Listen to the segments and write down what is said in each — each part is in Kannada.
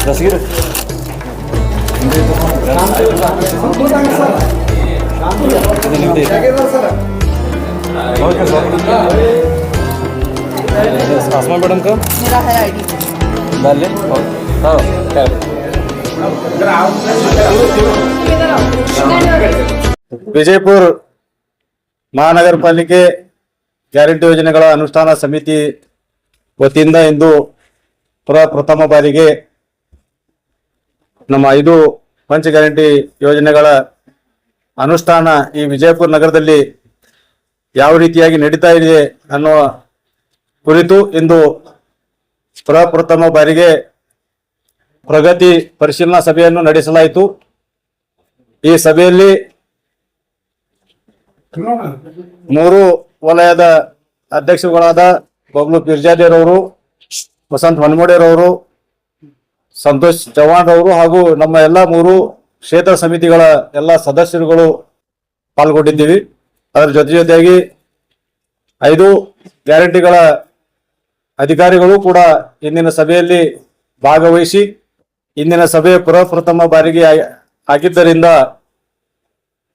ದಸಗಿರಿ ओके सर आसमा मैडम का मेरा है आईडी डाल ले हाँ ವಿಜಯಪುರ ಮಹಾನಗರ ಪಾಲಿಕೆ ಗ್ಯಾರಂಟಿ ಯೋಜನೆಗಳ ಅನುಷ್ಠಾನ ಸಮಿತಿ ವತಿಯಿಂದ ಇಂದು ಪ್ರಥಮ ಬಾರಿಗೆ ನಮ್ಮ 5 ಪಂಚ ಗ್ಯಾರಂಟಿ ಯೋಜನೆಗಳ ಅನುಷ್ಠಾನ ಈ ವಿಜಯಪುರ ನಗರದಲ್ಲಿ ಯಾವ ರೀತಿಯಾಗಿ ನಡೀತಾ ಇದೆ ಅನ್ನುವ ಕುರಿತು ಇಂದು ಪ್ರಥಮ ಬಾರಿಗೆ ಪ್ರಗತಿ ಪರಿಶೀಲನಾ ಸಭೆಯನ್ನು ನಡೆಸಲಾಯಿತು. ಈ ಸಭೆಯಲ್ಲಿ 3 ವಲಯದ ಅಧ್ಯಕ್ಷರುಗಳಾದ ಬಬ್ಲು ಪಿರ್ಜಾದೇರವರು, ವಸಂತ ಹೊನ್ಮೋಡೆರವರು, ಸಂತೋಷ್ ಚವ್ಹಾಣ್ ಅವರು ಹಾಗೂ ನಮ್ಮ ಎಲ್ಲ 3 ಕ್ಷೇತ್ರ ಸಮಿತಿಗಳ ಎಲ್ಲ ಸದಸ್ಯರುಗಳು ಪಾಲ್ಗೊಂಡಿದ್ದೀವಿ. ಅದರ ಜೊತೆಯಾಗಿ 5 ಗ್ಯಾರಂಟಿಗಳ ಅಧಿಕಾರಿಗಳು ಕೂಡ ಇಂದಿನ ಸಭೆಯಲ್ಲಿ ಭಾಗವಹಿಸಿ ಇಂದಿನ ಸಭೆ ಪ್ರಥಮ ಬಾರಿಗೆ ಆಗಿದ್ದರಿಂದ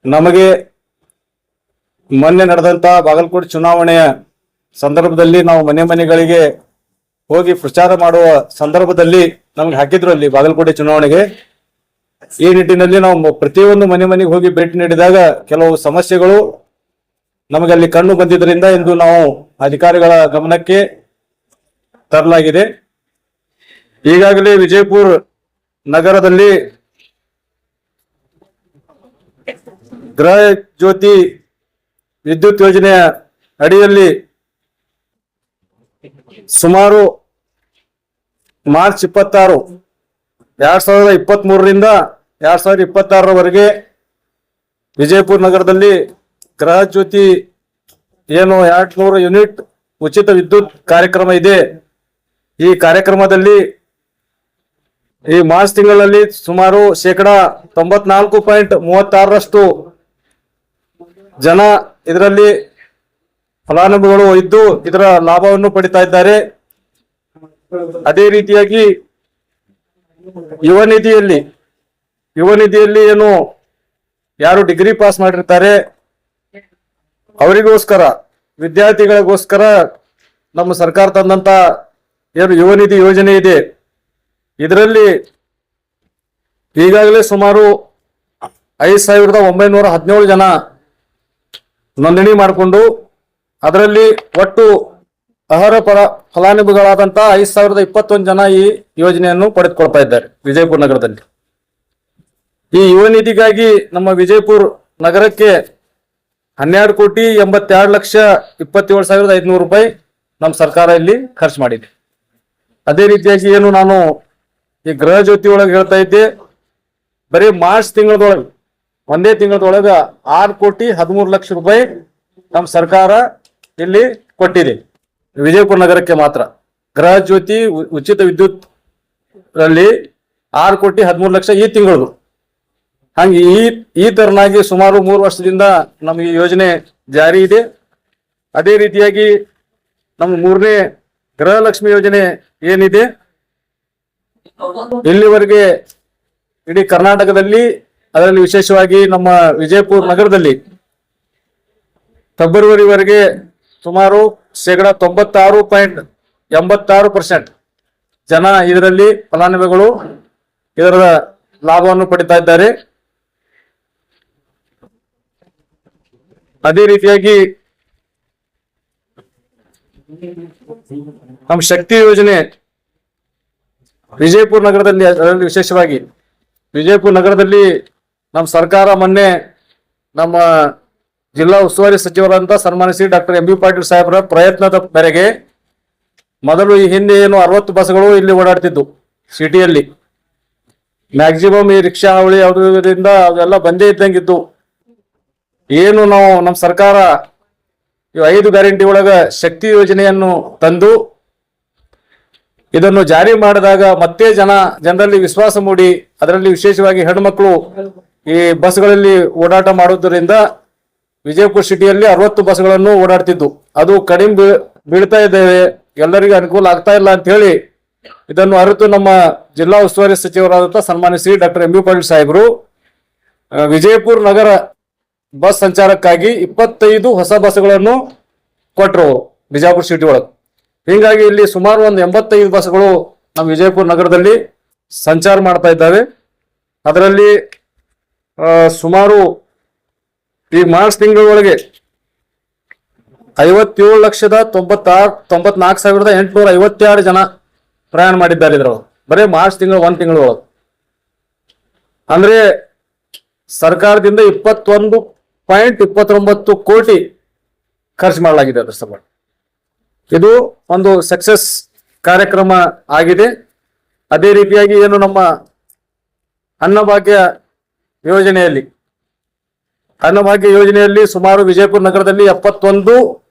ನಮಗೆ ಮೊನ್ನೆ ನಡೆದಂತ ಬಾಗಲಕೋಟೆ ಚುನಾವಣೆಯ ಸಂದರ್ಭದಲ್ಲಿ ನಾವು ಮನೆಗಳಿಗೆ ಹೋಗಿ ಪ್ರಚಾರ ಮಾಡುವ ಸಂದರ್ಭದಲ್ಲಿ ನಮ್ಗೆ ಹಾಕಿದ್ರು ಅಲ್ಲಿ ಬಾಗಲಕೋಟೆ ಚುನಾವಣೆಗೆ. ಈ ನಿಟ್ಟಿನಲ್ಲಿ ನಾವು ಪ್ರತಿಯೊಂದು ಮನೆಗೆ ಹೋಗಿ ಭೇಟಿ ನೀಡಿದಾಗ ಕೆಲವು ಸಮಸ್ಯೆಗಳು ನಮಗೆ ಅಲ್ಲಿ ಕಂಡು ಬಂದಿದ್ದರಿಂದ ಇಂದು ನಾವು ಅಧಿಕಾರಿಗಳ ಗಮನಕ್ಕೆ ತರಲಾಗಿದೆ. ಈಗಾಗಲೇ ವಿಜಯಪುರ ನಗರದಲ್ಲಿ ಗೃಹ ಜ್ಯೋತಿ ವಿದ್ಯುತ್ ಯೋಜನೆಯ ಅಡಿಯಲ್ಲಿ ಸುಮಾರು ಮಾರ್ಚ್ 26, 2023ರಿಂದ 2026ರವರೆಗೆ ವಿಜಯಪುರ ನಗರದಲ್ಲಿ ಗೃಹ ಜ್ಯೋತಿ ಏನು 200 ಯೂನಿಟ್ ಉಚಿತ ವಿದ್ಯುತ್ ಕಾರ್ಯಕ್ರಮ ಇದೆ. ಈ ಕಾರ್ಯಕ್ರಮದಲ್ಲಿ ಈ ಮಾರ್ಚ್ ತಿಂಗಳಲ್ಲಿ ಸುಮಾರು 94.36% ಜನ ಇದರಲ್ಲಿ ಫಲಾನುಭವಿಗಳು ಇದ್ದು ಇದರ ಲಾಭವನ್ನು ಪಡಿತಾ ಇದ್ದಾರೆ. ಅದೇ ರೀತಿಯಾಗಿ ಯುವ ನಿಧಿಯಲ್ಲಿ ಏನು ಯಾರು ಡಿಗ್ರಿ ಪಾಸ್ ಮಾಡಿರ್ತಾರೆ ಅವರಿಗೋಸ್ಕರ ವಿದ್ಯಾರ್ಥಿಗಳಿಗೋಸ್ಕರ ನಮ್ಮ ಸರ್ಕಾರ ತಂದಂತ ಏನು ಯುವ ನಿಧಿ ಯೋಜನೆ ಇದೆ. ಇದರಲ್ಲಿ ಈಗಾಗಲೇ ಸುಮಾರು 5,917 ಜನ ನೋಂದಣಿ ಮಾಡಿಕೊಂಡು ಅದರಲ್ಲಿ ಒಟ್ಟು ಅರ್ಹ ಫಲಾನುಭವಿಗಳಾದಂತ 5,021 ಜನ ಈ ಯೋಜನೆಯನ್ನು ಪಡೆದುಕೊಳ್ತಾ ಇದ್ದಾರೆ ವಿಜಯಪುರ ನಗರದಲ್ಲಿ. ಈ ಯುವ ನಿಧಿಗಾಗಿ ನಮ್ಮ ವಿಜಯಪುರ ನಗರಕ್ಕೆ 12,82,27,500 ರೂಪಾಯಿ ನಮ್ಮ ಸರ್ಕಾರ ಇಲ್ಲಿ ಖರ್ಚು ಮಾಡಿದೆ. ಅದೇ ರೀತಿಯಾಗಿ ಏನು ನಾನು ಈ ಗೃಹ ಜ್ಯೋತಿ ಒಳಗೆ ಹೇಳ್ತಾ ಇದ್ದೆ, ಬರೀ ಮಾರ್ಚ್ ತಿಂಗಳದೊಳಗೆ ಒಂದೇ ತಿಂಗಳದೊಳಗೆ 6,13,00,000 ರೂಪಾಯಿ ನಮ್ಮ ಸರ್ಕಾರ ಇಲ್ಲಿ ಕೊಟ್ಟಿದೆ ವಿಜಯಪುರ ನಗರಕ್ಕೆ ಮಾತ್ರ. ಗೃಹ ಜ್ಯೋತಿ ಉಚಿತ ವಿದ್ಯುತ್ ರಲ್ಲಿ 6,13,00,000 ಈ ತಿಂಗಳು. ಹಂಗೆ ಈ ತರನಾಗಿ ಸುಮಾರು 3 ವರ್ಷದಿಂದ ನಮಗೆ ಯೋಜನೆ ಜಾರಿ ಇದೆ. ಅದೇ ರೀತಿಯಾಗಿ ನಮ್ಮ 3ನೇ ಗೃಹಲಕ್ಷ್ಮಿ ಯೋಜನೆ ಏನಿದೆ ಇಲ್ಲಿವರೆಗೆ ಇಡೀ ಕರ್ನಾಟಕದಲ್ಲಿ ಅದರಲ್ಲಿ ವಿಶೇಷವಾಗಿ ನಮ್ಮ ವಿಜಯಪುರ ನಗರದಲ್ಲಿ ಫೆಬ್ರವರಿವರೆಗೆ ಸುಮಾರು 96.86% ಜನ ಇದರಲ್ಲಿ ಫಲಾನುಭವಿಗಳು ಇದರ ಲಾಭವನ್ನು ಪಡಿತಾ ಇದ್ದಾರೆ. ಅದೇ ರೀತಿಯಾಗಿ ನಮ್ಮ ಶಕ್ತಿ ಯೋಜನೆ ವಿಜಯಪುರ ನಗರದಲ್ಲಿ ಅದರಲ್ಲಿ ವಿಶೇಷವಾಗಿ ವಿಜಯಪುರ ನಗರದಲ್ಲಿ ನಮ್ಮ ಸರ್ಕಾರ ಮೊನ್ನೆ ನಮ್ಮ ಜಿಲ್ಲಾ ಉಸ್ತುವಾರಿ ಸಚಿವರಂತ ಸನ್ಮಾನಿಸಿ ಡಾಕ್ಟರ್ ಎಂ ಬಿ ಪಾಟೀಲ್ ಸಾಹೇಬರ ಪ್ರಯತ್ನದ ಮೇರೆಗೆ ಮೊದಲು ಈ ಹಿಂದೆ ಏನು 60 ಬಸ್ಗಳು ಇಲ್ಲಿ ಓಡಾಡ್ತಿದ್ದು ಸಿಟಿಯಲ್ಲಿ, ಮ್ಯಾಕ್ಸಿಮಮ್ ಈ ರಿಕ್ಷಾ ಅವಳಿ ಯಾವುದರಿಂದ ಅವೆಲ್ಲ ಬಂದೇ ಇದ್ದಂಗಿದ್ದು. ಏನು ನಾವು ನಮ್ಮ ಸರ್ಕಾರ 5 ಗ್ಯಾರಂಟಿ ಒಳಗ ಶಕ್ತಿ ಯೋಜನೆಯನ್ನು ತಂದು ಇದನ್ನು ಜಾರಿ ಮಾಡಿದಾಗ ಮತ್ತೆ ಜನರಲ್ಲಿ ವಿಶ್ವಾಸ ಮೂಡಿ ಅದರಲ್ಲಿ ವಿಶೇಷವಾಗಿ ಹೆಣ್ಮಕ್ಳು ಈ ಬಸ್ಗಳಲ್ಲಿ ಓಡಾಟ ಮಾಡೋದ್ರಿಂದ ವಿಜಯಪುರ ಸಿಟಿಯಲ್ಲಿ 60 ಬಸ್ಗಳನ್ನು ಓಡಾಡ್ತಿದ್ದು ಅದು ಕಡಿಮೆ ಬೀಳ್ತಾ ಇದ್ದೇವೆ, ಎಲ್ಲರಿಗೂ ಅನುಕೂಲ ಆಗ್ತಾ ಇಲ್ಲ ಅಂತ ಹೇಳಿ ಇದನ್ನು ಅರಿತು ನಮ್ಮ ಜಿಲ್ಲಾ ಉಸ್ತುವಾರಿ ಸಚಿವರಾದಂತಹ ಸನ್ಮಾನ್ಯ Shri doctor M B Patil ಸಾಹೇಬರು ವಿಜಯಪುರ ನಗರ ಬಸ್ ಸಂಚಾರಕ್ಕಾಗಿ 25 ಹೊಸ ಬಸ್ಗಳನ್ನು ಕೊಟ್ಟರು ಬಿಜಾಪುರ ಸಿಟಿ ಒಳಗೆ. ಹೀಗಾಗಿ ಇಲ್ಲಿ ಸುಮಾರು ಒಂದು 85 ಬಸ್ಗಳು ನಮ್ಮ ವಿಜಯಪುರ ನಗರದಲ್ಲಿ ಸಂಚಾರ ಮಾಡ್ತಾ ಇದ್ದಾವೆ. ಅದರಲ್ಲಿ ಸುಮಾರು ಈ ಮಾರ್ಚ್ ತಿಂಗಳೊಳಗೆ 57,94,852 ಜನ ಪ್ರಯಾಣ ಮಾಡಿದ್ದಾರೆ ಇದ್ರೊಳಗೆ, ಬರೀ ಮಾರ್ಚ್ ತಿಂಗಳು ಒಂದು ತಿಂಗಳೊಳಗೆ. ಅಂದ್ರೆ ಸರ್ಕಾರದಿಂದ 21.29 ಕೋಟಿ ಖರ್ಚು ಮಾಡಲಾಗಿದೆ ಅದರ ಸಭೆ. ಇದು ಒಂದು ಸಕ್ಸಸ್ ಕಾರ್ಯಕ್ರಮ ಆಗಿದೆ. ಅದೇ ರೀತಿಯಾಗಿ ಏನು ನಮ್ಮ ಅನ್ನಭಾಗ್ಯ ಯೋಜನೆಯಲ್ಲಿ ಸುಮಾರು ವಿಜಯಪುರ ನಗರದಲ್ಲಿ 71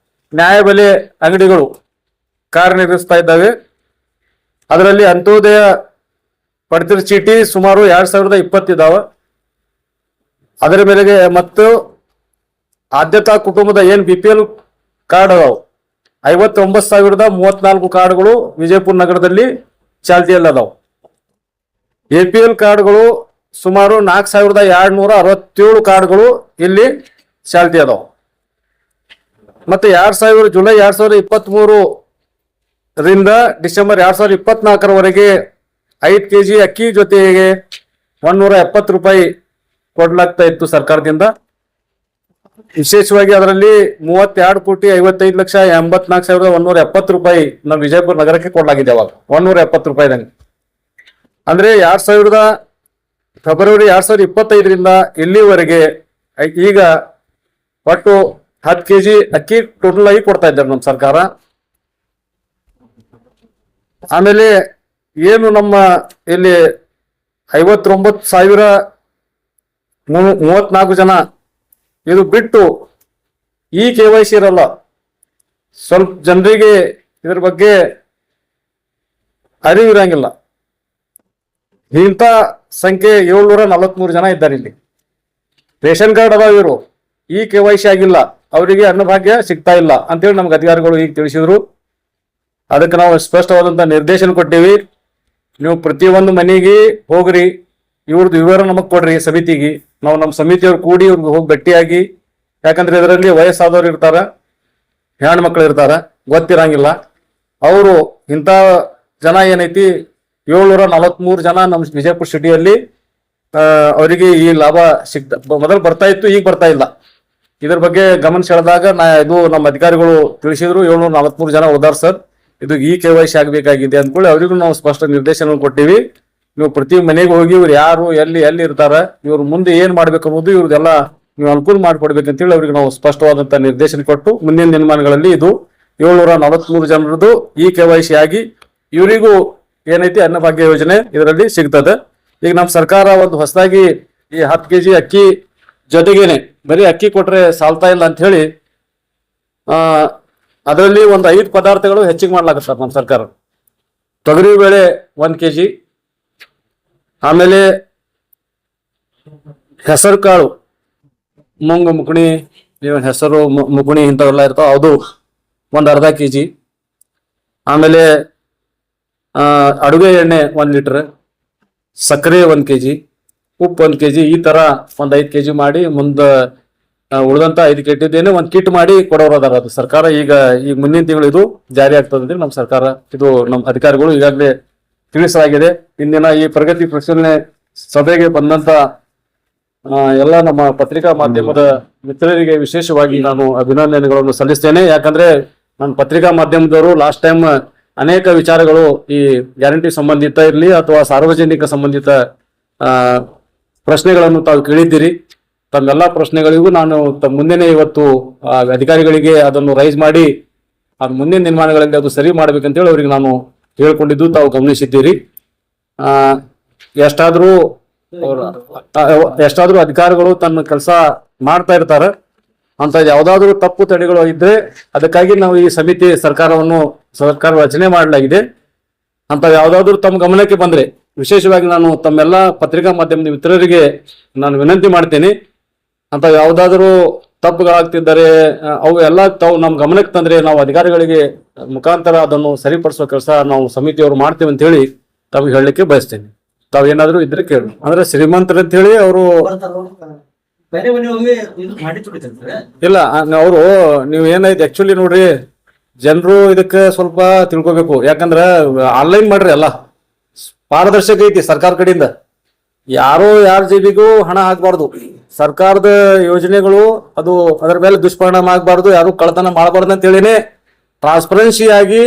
ನ್ಯಾಯಬೆಲೆ ಅಂಗಡಿಗಳು ಕಾರ್ಯನಿರ್ವಹಿಸ್ತಾ ಇದ್ದಾವೆ. ಅದರಲ್ಲಿ ಅಂತ್ಯೋದಯ ಪಡಿತರ ಚೀಟಿ ಸುಮಾರು 2020 ಇದಾವೆ. ಅದರ ಮೇಲೆಗೆ ಮತ್ತು ಆದ್ಯತಾ ಕುಟುಂಬದ ಏನ್ BPL ಕಾರ್ಡ್ ಅದಾವ 59,034 ಕಾರ್ಡ್ಗಳು ವಿಜಯಪುರ ನಗರದಲ್ಲಿ ಚಾಲ್ತಿಯಲ್ಲಿ ಅದಾವ. APL ಕಾರ್ಡ್ಗಳು ಸುಮಾರು 4,267 ಕಾರ್ಡ್ಗಳು ಇಲ್ಲಿ ಚಾಲ್ತಿ ಅದಾವ. ಮತ್ತೆ ಜುಲೈ 2023 ರಿಂದ ಡಿಸೆಂಬರ್ 2024 5 kg ಅಕ್ಕಿ ಜೊತೆಗೆ 170 ರೂಪಾಯಿ ಕೊಡ್ಲಾಗ್ತಾ ಇತ್ತು ಸರ್ಕಾರದಿಂದ. ವಿಶೇಷವಾಗಿ ಅದರಲ್ಲಿ 32,55,84,170 ರೂಪಾಯಿ ನಮ್ಮ ವಿಜಯಪುರ ನಗರಕ್ಕೆ ಕೊಡಲಾಗಿದೆ. ಅವಾಗ 170 ರೂಪಾಯಿದಂಗೆ ಅಂದ್ರೆ ಫೆಬ್ರವರಿ 2025 ರಿಂದ ಇಲ್ಲಿವರೆಗೆ ಈಗ ಒಟ್ಟು 10 kg ಅಕ್ಕಿ ಟೋಟಲ್ ಆಗಿ ಕೊಡ್ತಾ ಇದ್ದಾರೆ ನಮ್ಮ ಸರ್ಕಾರ. ಆಮೇಲೆ ಏನು ನಮ್ಮ ಇಲ್ಲಿ 59,034 ಜನ ಇದು ಬಿಟ್ಟು ಈ KYC ಇರಲ್ಲ. ಸ್ವಲ್ಪ ಜನರಿಗೆ ಇದ್ರ ಬಗ್ಗೆ ಅರಿವು ಇರಂಗಿಲ್ಲ. ಇಂಥ ಸಂಖ್ಯೆ 743 ಜನ ಇದ್ದಾರೆ ಇಲ್ಲಿ. ರೇಷನ್ ಕಾರ್ಡ್ ಅದಾವ, ಇವರು ಈ KYC ಆಗಿಲ್ಲ, ಅವರಿಗೆ ಅನ್ನಭಾಗ್ಯ ಸಿಗ್ತಾ ಇಲ್ಲ ಅಂತೇಳಿ ನಮ್ಗೆ ಅಧಿಕಾರಿಗಳು ಈಗ ತಿಳಿಸಿದ್ರು. ಅದಕ್ಕೆ ನಾವು ಸ್ಪಷ್ಟವಾದಂತ ನಿರ್ದೇಶನ ಕೊಟ್ಟಿವಿ. ನೀವು ಪ್ರತಿಯೊಂದು ಮನೆಗೆ ಹೋಗ್ರಿ, ಇವ್ರದ್ದು ವಿವರ ನಮಗ್ ಕೊಡ್ರಿ ಸಮಿತಿಗೆ. ನಾವು ನಮ್ಮ ಸಮಿತಿಯವ್ರು ಕೂಡಿ ಇವ್ರಿಗೆ ಹೋಗಿ ಭೇಟಿಯಾಗಿ, ಯಾಕಂದ್ರೆ ಇದರಲ್ಲಿ ವಯಸ್ಸಾದವ್ರು ಇರ್ತಾರ, ಹೆಣ್ಮಕ್ಳು ಇರ್ತಾರ, ಗೊತ್ತಿರಂಗಿಲ್ಲ. ಅವರು ಇಂಥ ಜನ ಏನೈತಿ 743 ಜನ ನಮ್ಮ ವಿಜಯಪುರ ಸಿಟಿಯಲ್ಲಿ ಅವರಿಗೆ ಈ ಲಾಭ ಮೊದಲು ಬರ್ತಾ ಇತ್ತು, ಈಗ ಬರ್ತಾ ಇಲ್ಲ. ಇದ್ರ ಬಗ್ಗೆ ಗಮನ ಸೆಳೆದಾಗ ಇದು ನಮ್ಮ ಅಧಿಕಾರಿಗಳು ತಿಳಿಸಿದ್ರು. 743 ಜನ ಹೋದಾರ ಸರ್, ಇದು ಈ KYC ಆಗ್ಬೇಕಾಗಿದೆ ಅಂದ್ಕೊಳ್ಳಿ ಅವರಿಗೂ ನಾವು ಸ್ಪಷ್ಟ ನಿರ್ದೇಶನ ಕೊಟ್ಟಿವಿ. ನೀವು ಪ್ರತಿ ಮನೆಗೆ ಹೋಗಿ ಇವ್ರು ಯಾರು ಎಲ್ಲಿ ಇರ್ತಾರ, ಇವ್ರು ಮುಂದೆ ಏನ್ ಮಾಡ್ಬೇಕು ಅನ್ನೋದು ಇವ್ರದೆಲ್ಲ ನೀವು ಅನುಕೂಲ ಮಾಡ್ಕೊಡ್ಬೇಕಂತೇಳಿ ಅವ್ರಿಗೆ ನಾವು ಸ್ಪಷ್ಟವಾದಂತ ನಿರ್ದೇಶನ ಕೊಟ್ಟು ಮುಂದಿನ ದಿನಮಾನಗಳಲ್ಲಿ ಇದು 743 ಜನರದ್ದು ಈ KYC ಆಗಿ ಇವರಿಗೂ ಏನೈತಿ ಅನ್ನಭಾಗ್ಯ ಯೋಜನೆ ಇದರಲ್ಲಿ ಸಿಗ್ತದೆ. ಈಗ ನಮ್ಮ ಸರ್ಕಾರ ಒಂದು ಹೊಸದಾಗಿ ಈ 10 kg ಅಕ್ಕಿ ಜೊತೆಗೇನೆ ಬರೀ ಅಕ್ಕಿ ಕೊಟ್ರೆ ಸಾಲ್ತಾ ಇಲ್ಲ ಅಂತ ಹೇಳಿ ಅದರಲ್ಲಿ ಒಂದು 5 ಪದಾರ್ಥಗಳು ಹೆಚ್ಚಿಗೆ ಮಾಡ್ಲಾಗತ್ತ ನಮ್ಮ ಸರ್ಕಾರ. ತೊಗರಿ ಬೇಳೆ 1 kg, ಆಮೇಲೆ ಹೆಸರು ಕಾಳು ಮುಕುಣಿ, ಹೆಸರು ಮುಕುಣಿ ಇಂಥವೆಲ್ಲ ಇರ್ತಾವ, ಅದು ಒಂದು ಅರ್ಧ kg. ಆಮೇಲೆ ಅಡುಗೆ ಎಣ್ಣೆ 1 ಲೀಟರ್, ಸಕ್ಕರೆ 1 kg, ಉಪ್ಪು 1 kg, ಈ ತರ ಒಂದು 5 kg ಮಾಡಿ ಮುಂದೆ ಉಳಿದಂತ 5 kg ಒಂದು ಕಿಟ್ ಮಾಡಿ ಕೊಡೋರು ಅದಾರ. ಅದು ಸರ್ಕಾರ ಈಗ ಮುಂದಿನ ತಿಂಗಳು ಇದು ಜಾರಿ ಆಗ್ತದೆ ನಮ್ಮ ಸರ್ಕಾರ, ಇದು ನಮ್ಮ ಅಧಿಕಾರಿಗಳು ಈಗಾಗಲೇ ತಿಳಿಸಲಾಗಿದೆ. ಇಂದಿನ ಈ ಪ್ರಗತಿ ಪರಿಶೀಲನೆ ಸಭೆಗೆ ಬಂದಂತ ಎಲ್ಲ ನಮ್ಮ ಪತ್ರಿಕಾ ಮಾಧ್ಯಮದ ಮಿತ್ರರಿಗೆ ವಿಶೇಷವಾಗಿ ನಾನು ಅಭಿನಂದನೆಗಳನ್ನು ಸಲ್ಲಿಸ್ತೇನೆ. ಯಾಕಂದ್ರೆ ನನ್ನ ಪತ್ರಿಕಾ ಮಾಧ್ಯಮದವರು ಲಾಸ್ಟ್ ಟೈಮ್ ಅನೇಕ ವಿಚಾರಗಳು ಈ ಗ್ಯಾರಂಟಿ ಸಂಬಂಧಿತ ಇರಲಿ ಅಥವಾ ಸಾರ್ವಜನಿಕ ಸಂಬಂಧಿತ ಪ್ರಶ್ನೆಗಳನ್ನು ತಾವು ಕೇಳಿದ್ದೀರಿ. ತಮ್ಮೆಲ್ಲ ಪ್ರಶ್ನೆಗಳಿಗೂ ನಾನು ಮುಂದೆನೆ ಇವತ್ತು ಅಧಿಕಾರಿಗಳಿಗೆ ಅದನ್ನು ರೈಸ್ ಮಾಡಿ ಮುಂದಿನ ನಿರ್ಮಾಣಗಳಲ್ಲಿ ಅದು ಸರಿ ಮಾಡ್ಬೇಕಂತೇಳಿ ಅವ್ರಿಗೆ ನಾನು ಹೇಳ್ಕೊಂಡಿದ್ದು ತಾವು ಗಮನಿಸಿದ್ದೀರಿ. ಎಷ್ಟಾದ್ರೂ ಅಧಿಕಾರಿಗಳು ತನ್ನ ಕೆಲಸ ಮಾಡ್ತಾ ಇರ್ತಾರೆ, ಅಂತ ಯಾವ್ದಾದ್ರು ತಪ್ಪು ತಡೆಗಳು ಇದ್ರೆ ಅದಕ್ಕಾಗಿ ನಾವು ಈ ಸಮಿತಿ ಸರ್ಕಾರ ರಚನೆ ಮಾಡಲಾಗಿದೆ. ಅಂತ ಯಾವ್ದಾದ್ರು ತಮ್ಮ ಗಮನಕ್ಕೆ ಬಂದ್ರೆ ವಿಶೇಷವಾಗಿ ನಾನು ತಮ್ಮೆಲ್ಲ ಪತ್ರಿಕಾ ಮಾಧ್ಯಮದ ಮಿತ್ರರಿಗೆ ನಾನು ವಿನಂತಿ ಮಾಡ್ತೇನೆ. ಅಂತ ಯಾವ್ದಾದ್ರು ತಪ್ಪುಗಳಾಗ್ತಿದ್ದಾರೆ ಅವು ಎಲ್ಲ ತಾವು ನಮ್ಮ ಗಮನಕ್ಕೆ ತಂದ್ರೆ ನಾವು ಅಧಿಕಾರಿಗಳಿಗೆ ಮುಖಾಂತರ ಅದನ್ನು ಸರಿಪಡಿಸುವ ಕೆಲಸ ನಾವು ಸಮಿತಿಯವರು ಮಾಡ್ತೇವೆ ಅಂತ ಹೇಳಿ ತಮಗೆ ಹೇಳಲಿಕ್ಕೆ ಬಯಸ್ತೇನೆ. ತಾವು ಏನಾದ್ರು ಇದ್ರೆ ಕೇಳಿ. ಅಂದ್ರೆ ಶ್ರೀಮಂತರು ಅಂತ ಹೇಳಿ ಅವರು ಇಲ್ಲ, ಅವರು ನೀವು ಏನಾಯ್ತು ಆಕ್ಚುಲಿ ನೋಡ್ರಿ, ಜನರು ಇದಕ್ಕೆ ಸ್ವಲ್ಪ ತಿಳ್ಕೊಬೇಕು. ಯಾಕಂದ್ರ ಆನ್ಲೈನ್ ಮಾಡ್ರಿ, ಎಲ್ಲ ಪಾರದರ್ಶಕ ಐತಿ ಸರ್ಕಾರ ಕಡೆಯಿಂದ. ಯಾರೋ ಯಾರ ಜೇಬಿಗೂ ಹಣ ಹಾಕಬಾರ್ದು. ಸರ್ಕಾರದ ಯೋಜನೆಗಳು ಅದು ಅದರ ಮೇಲೆ ದುಷ್ಪರಿಣಾಮ ಆಗಬಾರ್ದು, ಯಾರು ಕಳ್ಳತನ ಮಾಡಬಾರ್ದು ಅಂತ ಹೇಳಿನೇ ಟ್ರಾನ್ಸ್ಪರೆನ್ಸಿ ಆಗಿ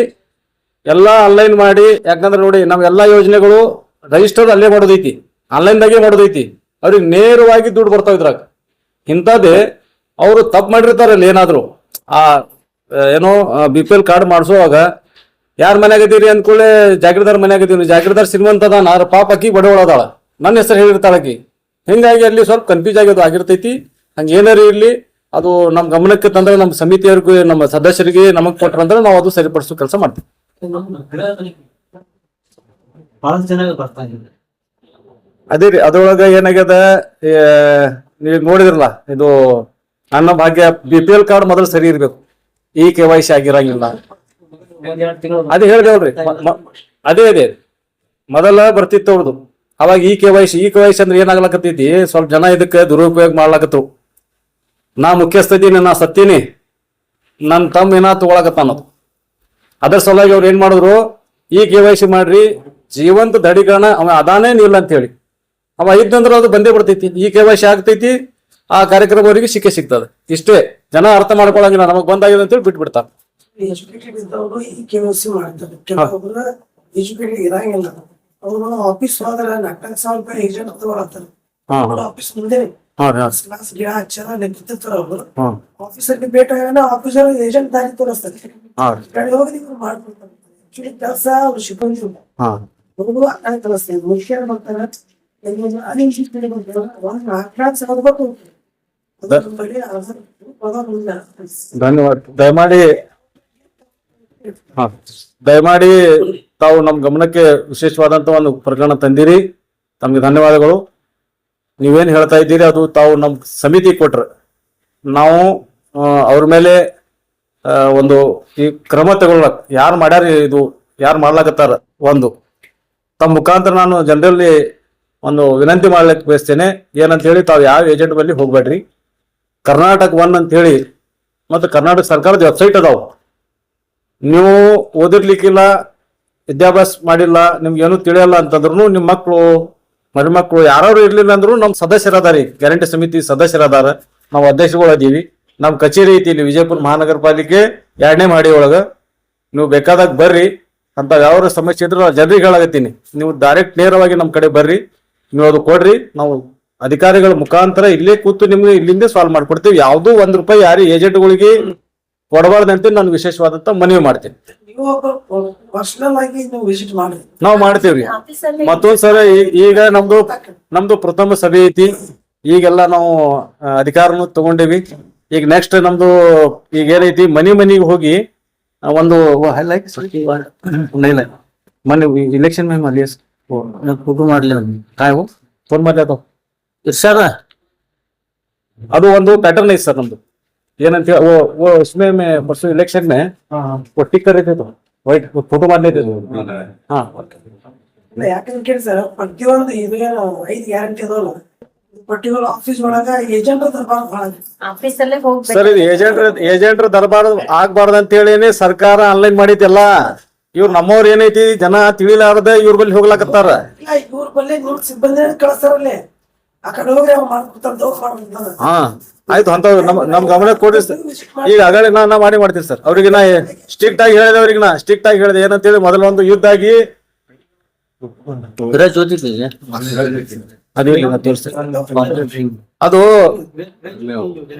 ಎಲ್ಲ ಆನ್ಲೈನ್ ಮಾಡಿ. ಯಾಕಂದ್ರೆ ನೋಡಿ, ನಾವೆಲ್ಲ ಯೋಜನೆಗಳು ರಿಜಿಸ್ಟರ್ ಅಲ್ಲೇ ಮಾಡೋದೈತಿ, ಆನ್ಲೈನ್ದಾಗೆ ಮಾಡೋದೈತಿ. ಅವ್ರಿಗೆ ನೇರವಾಗಿ ದುಡ್ಡು ಬರ್ತಾವ ಇದ್ರಾಗ. ಇಂಥದ್ದೇ ಅವರು ತಪ್ಪು ಮಾಡಿರ್ತಾರಲ್ಲ ಏನಾದ್ರು, ಆ ಏನೋ BPL ಕಾರ್ಡ್ ಮಾಡಿಸುವಾಗ ಯಾರ ಮನ್ಯಾಗದೀರಿ ಅಂದ್ಕೊಳ್ಳೆ ಜಾಗೀರ್ದಾರ್ ಮನ್ಯಾಗದೀವಿ, ಜಾಗೀರ್ದಾರ್ ಶ್ರೀಮಂತ ಅದಾನ, ಪಾಪ ಅಕ್ಕಿ ಬಡವಳದಾಳ, ನನ್ನ ಹೆಸರು ಹೇಳಿರ್ತಾಳಕಿ. ಹಿಂಗಾಗಿ ಅಲ್ಲಿ ಸ್ವಲ್ಪ ಕನ್ಫ್ಯೂಸ್ ಆಗಿರ್ತೈತಿ. ಹಂಗೆ ಏನಾರು ಇರ್ಲಿ, ಅದು ನಮ್ಮ ಗಮನಕ್ಕೆ ತಂದ್ರೆ ನಮ್ಮ ಸಮಿತಿಯವ್ರಿಗೂ ನಮ್ಮ ಸದಸ್ಯರಿಗೆ ನಮಗ್ ಕೊಟ್ರಂದ್ರೆ ನಾವು ಅದು ಸರಿಪಡಿಸೋ ಕೆಲಸ ಮಾಡ್ತೀವಿ. ಅದೇ ರೀ, ಅದ್ರೊಳಗ ಏನಾಗ್ಯದ ನೀವು ನೋಡಿದ್ರಲ್ಲ, ಇದು ನನ್ನ ಭಾಗ್ಯ BPL ಕಾರ್ಡ್ ಮೊದಲು ಸರಿ ಇರ್ಬೇಕು, ಈ KYC ಆಗಿರಂಗಿಲ್ಲ. ಅದೇ ಹೇಳ್ದೇವ್ರಿ, ಅದೇ ಮೊದಲ ಬರ್ತಿತ್ತು ಅವ್ರದ್ದು. ಅವಾಗ ಈ KYC ಅಂದ್ರೆ ಏನಾಗ್ಲಕತ್ತೈತಿ, ಸ್ವಲ್ಪ ಜನ ಇದಕ್ಕೆ ದುರುಪಯೋಗ ಮಾಡ್ಲಾಕತ್ರು. ನಾ ಮುಖ್ಯಸ್ಥ ಇದ್ದೀನಿ, ನಾ ಸತ್ತೀನಿ, ನನ್ನ ತಮ್ಮ ಏನ ತಗೊಳಕತ್ತ ಅನ್ನೋದು. ಅದ್ರ ಸಲುವಾಗಿ ಅವ್ರು ಏನ್ ಮಾಡಿದ್ರು, ಈ KYC ಮಾಡ್ರಿ, ಜೀವಂತ ದಡಿಗಣ ಅವ ಅದಾನೇ ಇಲ್ಲ ಅಂತ ಹೇಳಿ. ಅವ ಇದ್ದಂದ್ರೆ ಅದು ಬಂದೇ ಬಿಡ್ತೈತಿ. ಈ KYC ಆಗ್ತೈತಿ, ಆ ಕಾರ್ಯಕ್ರಮವರಿಗೆ ಸಿಗ್ತದೆ. ಇಷ್ಟೇ, ಜನ ಅರ್ಥ ಮಾಡ್ಕೊಳಂಗಿಲ್ಲ, ನಮಗ್ ಬಂದಾಗಿದೆ ಅಂತೇಳಿ ಬಿಟ್ಬಿಡ್ತಾರೆ. ಎಜುಕೇಟೆಡ್ ಇದ್ದವರು ಈ KYC ಮಾಡ್ತಾರೆ, ಕೆಲವೊಬ್ರು ಎಜುಕೇಟೆಡ್ ಇರಂಗಿಲ್ಲ. ಅವರು ಆಫೀಸ್ ಹೋದ್ರೆ 4,000 ರೂಪಾಯಿ ಏಜೆಂಟ್ ತಗೊಳತ್ತಾರೆ. ಆಫೀಸ್ ಮುಂದೆ ಕ್ಲಾಸ್ ಗಿಡ ಹಚ್ಚಾರ ನಿಂತಿರ್ತಾರ. ಅವರು ಆಫೀಸರ್ಗೆ ಭೇಟಿ ಆಗೋಣ, ಆಫೀಸರ್ ಏಜೆಂಟ್ ದಾರಿ ತೋರಿಸ್ತಾರೆ, ಕಡೆ ಹೋಗಿ ಇವ್ರು ಮಾಡ್ಕೊಡ್ತಾರೆ. ಆಕ್ಚುಲಿ ಕೆಲಸ ಅವ್ರು ಸಿಬ್ಬಂದಿ ಹುಡುಗರು ಅನ್ನ ಕಲಿಸ್ತಾರೆ. ಮುಖ್ಯ ಬರ್ತಾರೆ, ಧನ್ಯವಾದ. ದಯಮಾಡಿ ತಾವು ನಮ್ಮ ಗಮನಕ್ಕೆ ವಿಶೇಷವಾದಂತ ಒಂದು ಪ್ರಕರಣ ತಂದಿರಿ, ತಮ್ಗೆ ಧನ್ಯವಾದಗಳು. ನೀವೇನ್ ಹೇಳ್ತಾ ಇದ್ದೀರಿ ಅದು ತಾವು ನಮ್ಮ ಸಮಿತಿ ಕೊಟ್ರೆ ನಾವು ಅವ್ರ ಮೇಲೆ ಒಂದು ಈ ಕ್ರಮ ತಗೊಳ್ಳಕ್, ಯಾರು ಮಾಡ್ಯಾರ ಇದು, ಯಾರು ಮಾಡ್ಲಾಕತ್ತಾರ, ಒಂದು ತಮ್ಮ ಮುಖಾಂತರ ನಾನು ಜನರಲ್ಲಿ ಒಂದು ವಿನಂತಿ ಮಾಡ್ಲಿಕ್ಕೆ ಬಯಸ್ತೇನೆ. ಏನಂತ ಹೇಳಿ, ತಾವು ಯಾವ ಏಜೆಂಟ್ ಬಳಿ ಹೋಗ್ಬೇಡ್ರಿ. ಕರ್ನಾಟಕ 1 ಅಂತ ಹೇಳಿ ಮತ್ತು ಕರ್ನಾಟಕ ಸರ್ಕಾರದ ವೆಬ್ಸೈಟ್ ಅದಾವ. ನೀವು ಓದಿರ್ಲಿಕ್ಕಿಲ್ಲ, ವಿದ್ಯಾಭ್ಯಾಸ ಮಾಡಿಲ್ಲ, ನಿಮ್ಗೆ ಏನು ತಿಳಿಯಲ್ಲ ಅಂತಂದ್ರು ನಿಮ್ಮ ಮಕ್ಕಳು ಮರಿಮಕ್ಕಳು ಯಾರು ಇರ್ಲಿಲ್ಲ ಅಂದ್ರು ನಮ್ಮ ಸದಸ್ಯರದಾರಿ, ಗ್ಯಾರಂಟಿ ಸಮಿತಿ ಸದಸ್ಯರದಾರ, ನಾವು ಅಧ್ಯಕ್ಷಗಳು ಅದೀವಿ. ನಮ್ಮ ಕಚೇರಿ ಐತಿ ಇಲ್ಲಿ ವಿಜಯಪುರ ಮಹಾನಗರ ಪಾಲಿಕೆ 2ನೇ ಮಹಡಿ ಒಳಗ. ನೀವು ಬೇಕಾದಾಗ ಬರ್ರಿ, ಅಂತ ಯಾವ ಸಮಸ್ಯೆ ಇದ್ರು ಜನರಿಗೆ ಹೇಳಾಗತ್ತೀನಿ. ನೀವು ಡೈರೆಕ್ಟ್ ನೇರವಾಗಿ ನಮ್ಮ ಕಡೆ ಬರ್ರಿ, ನೀವು ಅದು ಕೊಡ್ರಿ, ನಾವು ಅಧಿಕಾರಿಗಳ ಮುಖಾಂತರ ಇಲ್ಲೇ ಕೂತು ನಿಮ್ಗೆ ಇಲ್ಲಿಂದ ಸಾಲ್ವ್ ಮಾಡ್ಕೊಡ್ತೀವಿ. ಯಾವುದೂ ₹1 ಯಾರು ಏಜೆಂಟ್ಗಳಿಗೆ ಕೊಡಬಾರ್ದಂತ ನಾನು ವಿಶೇಷವಾದಂತ ಮನವಿ ಮಾಡ್ತೀನಿ. ನಾವು ಮಾಡ್ತೇವ್ರಿ. ಮತ್ತೊಂದ್ಸಲ ಈಗ ನಮ್ದು ಪ್ರಥಮ ಸಭೆ ಐತಿ. ಈಗೆಲ್ಲ ನಾವು ಅಧಿಕಾರನು ತಗೊಂಡೇವಿ. ಈಗ ನೆಕ್ಸ್ಟ್ ನಮ್ದು ಈಗ ಏನೈತಿ, ಮನಿಗೆ ಹೋಗಿ ಒಂದು ಮನೆ इलेक्शन में मालिए फोटो मारले काय हो फोन मारले तो सर ಅದು ಒಂದು ಪ್ಯಾಟರ್ನ್ ಐತಿ ಸರ್ ನಮ್ದು. ಏನಂತ वो उसमें में परसों इलेक्शन में वो टिक कर रहे थे तो वाइट फोटो मारने थे. हाँ ಯಾಕಂದ್ರೆ ಕೇಳಿ ಸರ್, ಪ್ರತಿಯೊಂದು ಇದು 5 ಗ್ಯಾರಂಟಿ ಅದಾವಲ್ಲ, ಪರ್ಟಿಕ್ಯುಲರ್ ಆಫೀಸ್ ಒಳಗ ಏಜೆಂಟ್ ದರ್ಬಾರ್ ಸರ್, ಇದು ಏಜೆಂಟ್ ದರ್ಬಾರ್ ಆಗ್ಬಾರ್ದು ಅಂತ ಹೇಳಿನೇ ಸರ್ಕಾರ ಆನ್ಲೈನ್ ಮಾಡಿದ್ದೆಲ್ಲ. ಇವ್ರು ನಮ್ಮವ್ರು ಏನೈತಿ, ಜನ ತಿಳಿಲಾರ್ದ ಇವ್ರ ಬಲ್ಲಿ ಹೋಗ್ಲಾಕತ್ತಾರ. ಇವ್ರ ಬಲ್ಲಿ ಸಿಬ್ಬಂದಿ ಕಳಿಸ್ತಾರಲ್ಲೇ, ಆ ಕಡೆ ಹೋಗಿ ಮಾಡ್ತಾರೆ. ಹಾ ಆಯ್ತು, ಅಂತ ನಮ್ ಗಮನ ಕೊಡಿ. ಈಗ ಆಗಲೇ ನಾ ಮಾಡ್ತೀನಿ ಸರ್. ಅವ್ರಿಗೆ ನಾ ಸ್ಟ್ರಿಕ್ಟ್ ಆಗಿ ಹೇಳಿದೆ, ಅವ್ರಿಗೆ ನಾ ಸ್ಟ್ರಿಕ್ಟ್ ಆಗಿ ಹೇಳಿದೆ. ಏನಂತೇಳಿ, ಮೊದಲ ಒಂದು ಯುದ್ಧ ಆಗಿ ಅದು ಈಗ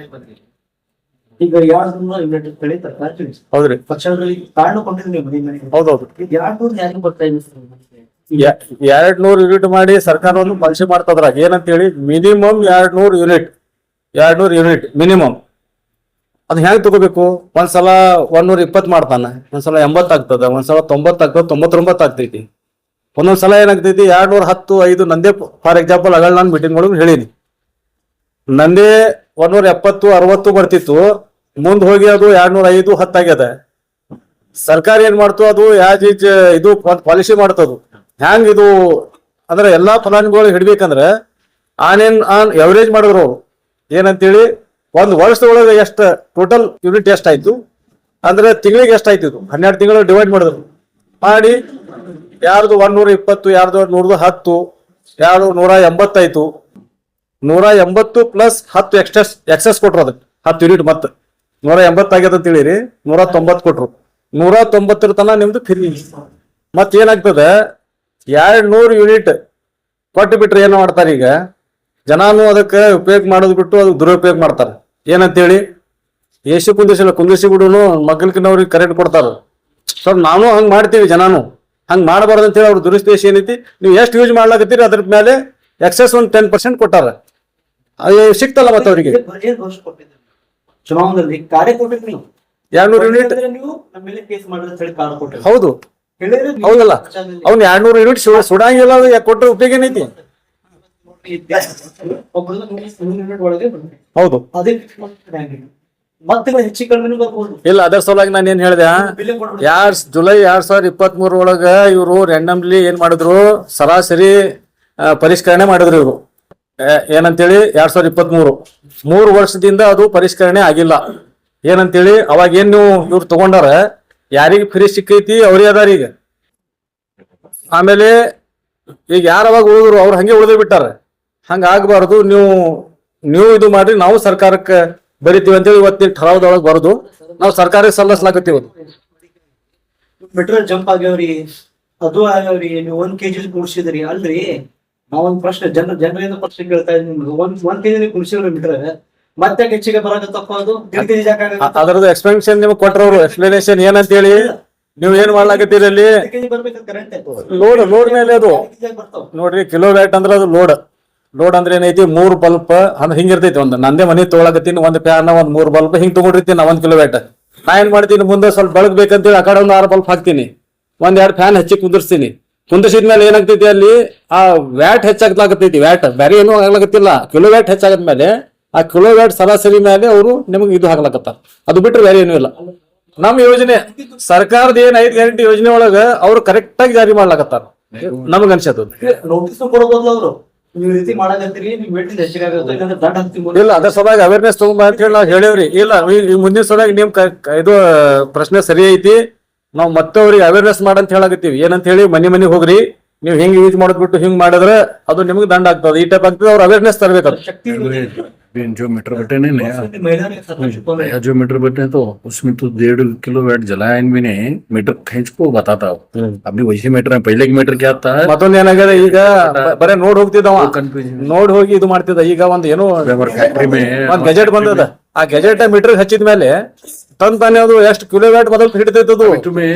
ಹೌದ್ರಿ, ಹೌದೌದು. 200 ಯೂನಿಟ್ ಮಾಡಿ ಸರ್ಕಾರ ಒಂದು ಪಾಲಿಸಿ ಮಾಡ್ತದ್ರಾಗ ಏನಂತೇಳಿ, ಮಿನಿಮಮ್ 200 ಯೂನಿಟ್ ಮಿನಿಮಮ್. ಅದ್ ಹೆಂಗ್ ತಗೋಬೇಕು? ಒಂದ್ಸಲ 120 ಮಾಡ್ತಾನ, ಒಂದ್ಸಲ 80 ಆಗ್ತದ, ಒಂದ್ಸಲ 90 ಆಗ್ತದ, 99 ಆಗ್ತೈತಿ. ಒಂದೊಂದ್ಸಲ ಏನಾಗ್ತೈತಿ 210, 5 ನಂದೇ ಫಾರ್ ಎಕ್ಸಾಂಪಲ್ ಅಗಳ ನಾನು ಮೀಟಿಂಗ್ ಒಳಗೆ ಹೇಳೀನಿ. ನಂದೇ 170 60 ಬರ್ತಿತ್ತು. ಮುಂದ್ ಹೋಗಿ ಅದು 205 10 ಆಗ್ಯದ. ಸರ್ಕಾರ ಏನ್ ಮಾಡ್ತು, ಅದು ಯಾಜ್ ಇದು ಪಾಲಿಸಿ ಮಾಡ್ತದು. ಹ್ಯಾಂಗ್ ಇದು ಅಂದ್ರೆ ಎಲ್ಲಾ ಫಲಾನುಭವಿಗಳು ಹಿಡ್ಬೇಕಂದ್ರ ಆನ್ ಎವರೇಜ್ ಮಾಡಿದ್ರು ಅವ್ರು. ಏನಂತೇಳಿ ಒಂದ್ ವರ್ಷದೊಳಗೆ ಎಷ್ಟು ಟೋಟಲ್ ಯೂನಿಟ್ ಎಷ್ಟ್ ಆಯ್ತು ಅಂದ್ರೆ ತಿಂಗಳಿಗೆ ಎಷ್ಟ್ ಆಯ್ತು, 12 ತಿಂಗಳು ಡಿವೈಡ್ ಮಾಡಿದ್ರು. ಮಾಡಿ ಯಾರ್ದು 120, ಯಾರ್ದು 110, ಯಾರ್ದು 180 ಆಯ್ತು. 180 ಪ್ಲಸ್ 10 ಎಕ್ಸೆಸ್ ಕೊಟ್ರು, ಅದಕ್ಕೆ 10 ಯೂನಿಟ್ ಮತ್ತೆ 180 ಆಗ್ಯದ ಅಂತ ಹೇಳಿರಿ, 190 ಕೊಟ್ರು. 190 ತನ ನಿಮ್ದು ಫ್ರೀ. ಮತ್ ಏನಾಗ್ತದೆ, 200 ಯೂನಿಟ್ ಕೊಟ್ಟು ಬಿಟ್ರೆ ಏನ್ ಮಾಡ್ತಾರೆ, ಈಗ ಜನಾನು ಅದಕ್ಕೆ ಉಪಯೋಗ ಮಾಡೋದು ಬಿಟ್ಟು ಅದಕ್ಕೆ ದುರುಪಯೋಗ ಮಾಡ್ತಾರೆ. ಏನಂತೇಳಿ ಎಸಿ ಕುಂದಿಸಿ ಬಿಡುನು ಮಗ್ಗಲ್ಕಿನವ್ರಿಗೆ ಕರೆಂಟ್ ಕೊಡ್ತಾರ. ಸೊ ನಾವು ಹಂಗ್ ಮಾಡ್ತೀವಿ, ಜನಾನು ಹಂಗ್ ಮಾಡಬಾರ್ದು ಅಂತೇಳಿ ಅವ್ರ ದುರುದ್ದೇಶ ಏನೈತಿ, ನೀವು ಎಷ್ಟು ಯೂಸ್ ಮಾಡ್ಲಾಕತ್ತೀರಿ ಅದ್ರ ಮೇಲೆ ಎಕ್ಸೆಸ್ ಒಂದು 10% ಕೊಟ್ಟಾರ. ಅದು ಸಿಕ್ತಲ್ಲ ಮತ್ತೆ ಅವರಿಗೆ ಚುನಾವಣೆಯಲ್ಲಿ ಕಾರ್ಯ ಕೊಟ್ಟಿದ್ರಿ ನೀವು 200 ಯೂನಿಟ್. ನೀವು ನಮ್ಮ ಮೇಲೆ ಕೇಸ್ ಮಾಡಿದ್ರೆ ಕಾರ್ಯ ಕೊಟ್ಟಿರಿ. ಹೌದು ಹೌದಲ್ಲ, ಅವ್ನು 200 ಯೂನಿಟ್ ಸುಡಂಗಿಲ್ಲ, ಅದು ಕೊಟ್ಟರೆ ಉಪಯೋಗ ಏನೈತಿ? ಹೌದು ಮತ್ತೆ ಹೆಚ್ಚಿಗೆ ಕಡಿಮೆ ಬರ್ಬೋದು. ಇಲ್ಲ, ಅದರ ಸಲುವಾಗಿ ನಾನು ಏನ್ ಹೇಳಿದೆ, ಜುಲೈ 2023 ಒಳಗ ಇವರು ರ್ಯಾಂಡಮ್ಲಿ ಏನ್ ಮಾಡಿದ್ರು, ಸರಾಸರಿ ಪರಿಷ್ಕರಣೆ ಮಾಡಿದ್ರು ಇವರು. ಏನಂತೇಳಿ 2023 3 ವರ್ಷದಿಂದ ಅದು ಪರಿಷ್ಕರಣೆ ಆಗಿಲ್ಲ. ಏನಂತೇಳಿ ಅವಾಗ ಏನ್ ನೀವು ಇವ್ರು ತಗೊಂಡಾರ, ಯಾರಿಗೆ ಫ್ರೀ ಸಿಕ್ಕೈತಿ ಅವ್ರೇ ಅದಾರ ಈಗ. ಆಮೇಲೆ ಈಗ ಯಾರವಾಗ ಉಳಿದ್ರು ಅವ್ರು ಹಂಗೆ ಉಳಿದು ಬಿಟ್ಟಾರ. ಹಂಗ ಆಗ್ಬಾರ್ದು, ನೀವು ಇದು ಮಾಡ್ರಿ, ನಾವು ಸರ್ಕಾರಕ್ಕೆ ಬರಿತೀವಿ ಅಂತೇಳಿ ಇವತ್ತಿನ ಠರಾವದೊಳಗೆ ಬರೋದು ನಾವು ಸರ್ಕಾರಕ್ಕೆ ಸಲ್ಲಿಸ್ಲಾಕತ್ತೀವಿ. ಮೆಟ್ರೋ ಜಂಪ್ ಆಗ್ಯಾವ್ರಿ, ಅದು ಆಗ್ಯಾವ್ರಿ, ನೀವು 1 kg ಕುಡಿಸಿದ್ರಿ ಅಲ್ರಿ. ನಾವೊಂದ್ ಪ್ರಶ್ನೆ ಜನರಿಂದ ಪ್ರಶ್ನೆ ಕೇಳ್ತಾ ಇದ್ದೀನಿ, 1 kg ಕುಡಿಸಿದ್ರಿ ಮೆಟ್ರೋ ಮತ್ತೆ ಹೆಚ್ಚಿಗೆ ಬರಕತ್ತಪ್ಪ, ಅದು 1 kg ಜಾಗ ಅದರದ್ದು ಎಕ್ಸ್ಪ್ಲನೇಷನ್ ನಿಮ್ಗೆ ಕೊಟ್ರವ್ರು. ಎಕ್ಸ್ಪ್ಲನೇಷನ್ ಏನಂತೇಳಿ ನೀವು ಏನ್ ಮಾಡ್ಲಾಕತ್ತೀರಿ ಅಲ್ಲಿ, ಲೋಡ್ ಮೇಲೆ ಅದು ನೋಡ್ರಿ, ಕಿಲೋ ವ್ಯಾಟ್ ಅಂದ್ರೆ ಅದು ಲೋಡ್ ಅಂದ್ರೆ ಏನೈತಿ, 3 ಬಲ್ಪ್ ಅಂದ್ರೆ ಹಿಂಗಿರ್ತೈತಿ. ಒಂದು ನಂದೇ ಮನೆ ತೊಗೊಳಕತ್ತೀನಿ, 1 ಫ್ಯಾನ್ 3 ಬಲ್ಪ್ ಹಿಂಗ್ ತಗೊಂಡಿರ್ತೀನಿ ನಾ 1 ಕಿಲೋ ವ್ಯಾಟ್. ನಾ ಏನ್ ಮಾಡ್ತೀನಿ, ಮುಂದೆ ಸ್ವಲ್ಪ ಬೆಳಗ್ಬೇಕಂತೇಳಿ ಆ ಕಡೆ ಒಂದು 6 ಬಲ್ಪ್ ಹಾಕ್ತೀನಿ, 1-2 ಫ್ಯಾನ್ ಹಚ್ಚಿ ಕುಂದಿರ್ಸ್ತೀನಿ. ಕುಂದಿಸಿದ್ಮೇಲೆ ಏನಾಗ್ತೈತಿ, ಅಲ್ಲಿ ಆ ವ್ಯಾಟ್ ಹೆಚ್ಚಾಗ್ಲಾಕತ್ತೈತಿ. ವ್ಯಾಟ್ ಬೇರೆ ಏನೂ ಆಗ್ಲಾಕತ್ತಿಲ್ಲ, ಕಿಲೋ ವ್ಯಾಟ್ ಹೆಚ್ಚಾಗದ್ಮೇಲೆ ಆ ಕಿಲೋ ವ್ಯಾಟ್ ಸರಾಸರಿ ಮೇಲೆ ಅವರು ನಿಮಗೆ ಇದು ಹಾಕ್ಲಾಕತ್ತಾರ. ಅದು ಬಿಟ್ರೆ ಬೇರೆ ಏನೂ ಇಲ್ಲ. ನಮ್ಮ ಯೋಜನೆ ಸರ್ಕಾರದ ಏನ್ 5 ಗ್ಯಾರಂಟಿ ಯೋಜನೆ ಒಳಗ ಅವ್ರು ಕರೆಕ್ಟ್ ಆಗಿ ಜಾರಿ ಮಾಡ್ಲಾಕತ್ತಾರ, ನಮಗ್ ಅನ್ಸತ್ತು. ನೋಟಿಸ್ ಕೊಡಬಹುದು ಅವರು, ನೀವು ರೀತಿ ಮಾಡಕತ್ತೀರಿ, ನೀವು ವೇಟಿಂಗ್ ಹೆಚ್ಚಿಗೆ ಆಗುತ್ತೆ, ಇಲ್ಲಾಂದ್ರೆ ದಂಡ ಹಾಕ್ತೀವಿ. ಇಲ್ಲ, ಅದ್ರ ಸಲುವಾಗಿ ಅವೇರ್ನೆಸ್ ತಗೊಂಬ ಅಂತ ಹೇಳಿ ನಾವು ಹೇಳೇವ್ರಿ. ಇಲ್ಲ, ಈ ಮುಂದಿನ ಸಲುವಾಗಿ ನಿಮ್ ಇದು ಪ್ರಶ್ನೆ ಸರಿ ಐತಿ. ನಾವು ಮತ್ತೆ ಅವ್ರಿಗೆ ಅವೇರ್ನೆಸ್ ಮಾಡಂತ ಹೇಳಕತ್ತೀವಿ. ಏನಂತ ಹೇಳಿ, ಮನೆ ಹೋಗ್ರಿ, ನೀವು ಹಿಂಗ್ ಯೂಸ್ ಮಾಡೋದ್ ಬಿಟ್ಟು ಹಿಂಗ್ ಮಾಡಿದ್ರೆ ಅದು ನಿಮ್ಗೆ ದಂಡ ಆಗ್ತದೆ, ಈ ಟೈಪ್ ಆಗ್ತದೆ. ಅವ್ರ ಅವೇರ್ನೆಸ್ ತರಬೇಕು. शक्ति जो मीटर बटे नहीं नया नया जो मीटर बटे तो उसमें तो 1.5 किलो वाट जलायन भी नहीं, मीटर खींच को बताता हूँ. अभी वैसे मीटर है, पहले की मीटर क्या था. ಮತ್ತೊಂದ್ ಏನಾಗ್ಯದ, ಈಗ ಬರೇ ನೋಡ್ ಹೋಗ್ತಿದ್ದವ, ನೋಡ್ ಹೋಗಿ ಇದು ಮಾಡ್ತಿದ್ದ. ಈಗ ಒಂದ್ ಏನೋ फैक्ट्री में ಒಂದ್ ಗೆಜೆಟ್ ಬಂದದ, ಆ ಗೆಜೆಟ್ ಮೀಟರ್ ಹಚ್ಚಿದ ಮೇಲೆ ತಾನೇ ಅದು ಎಷ್ಟು ಕಿಲೋ ವ್ಯಾಟ್ ಬದಲು ಹಿಡಿತೈತದು. तुम्हें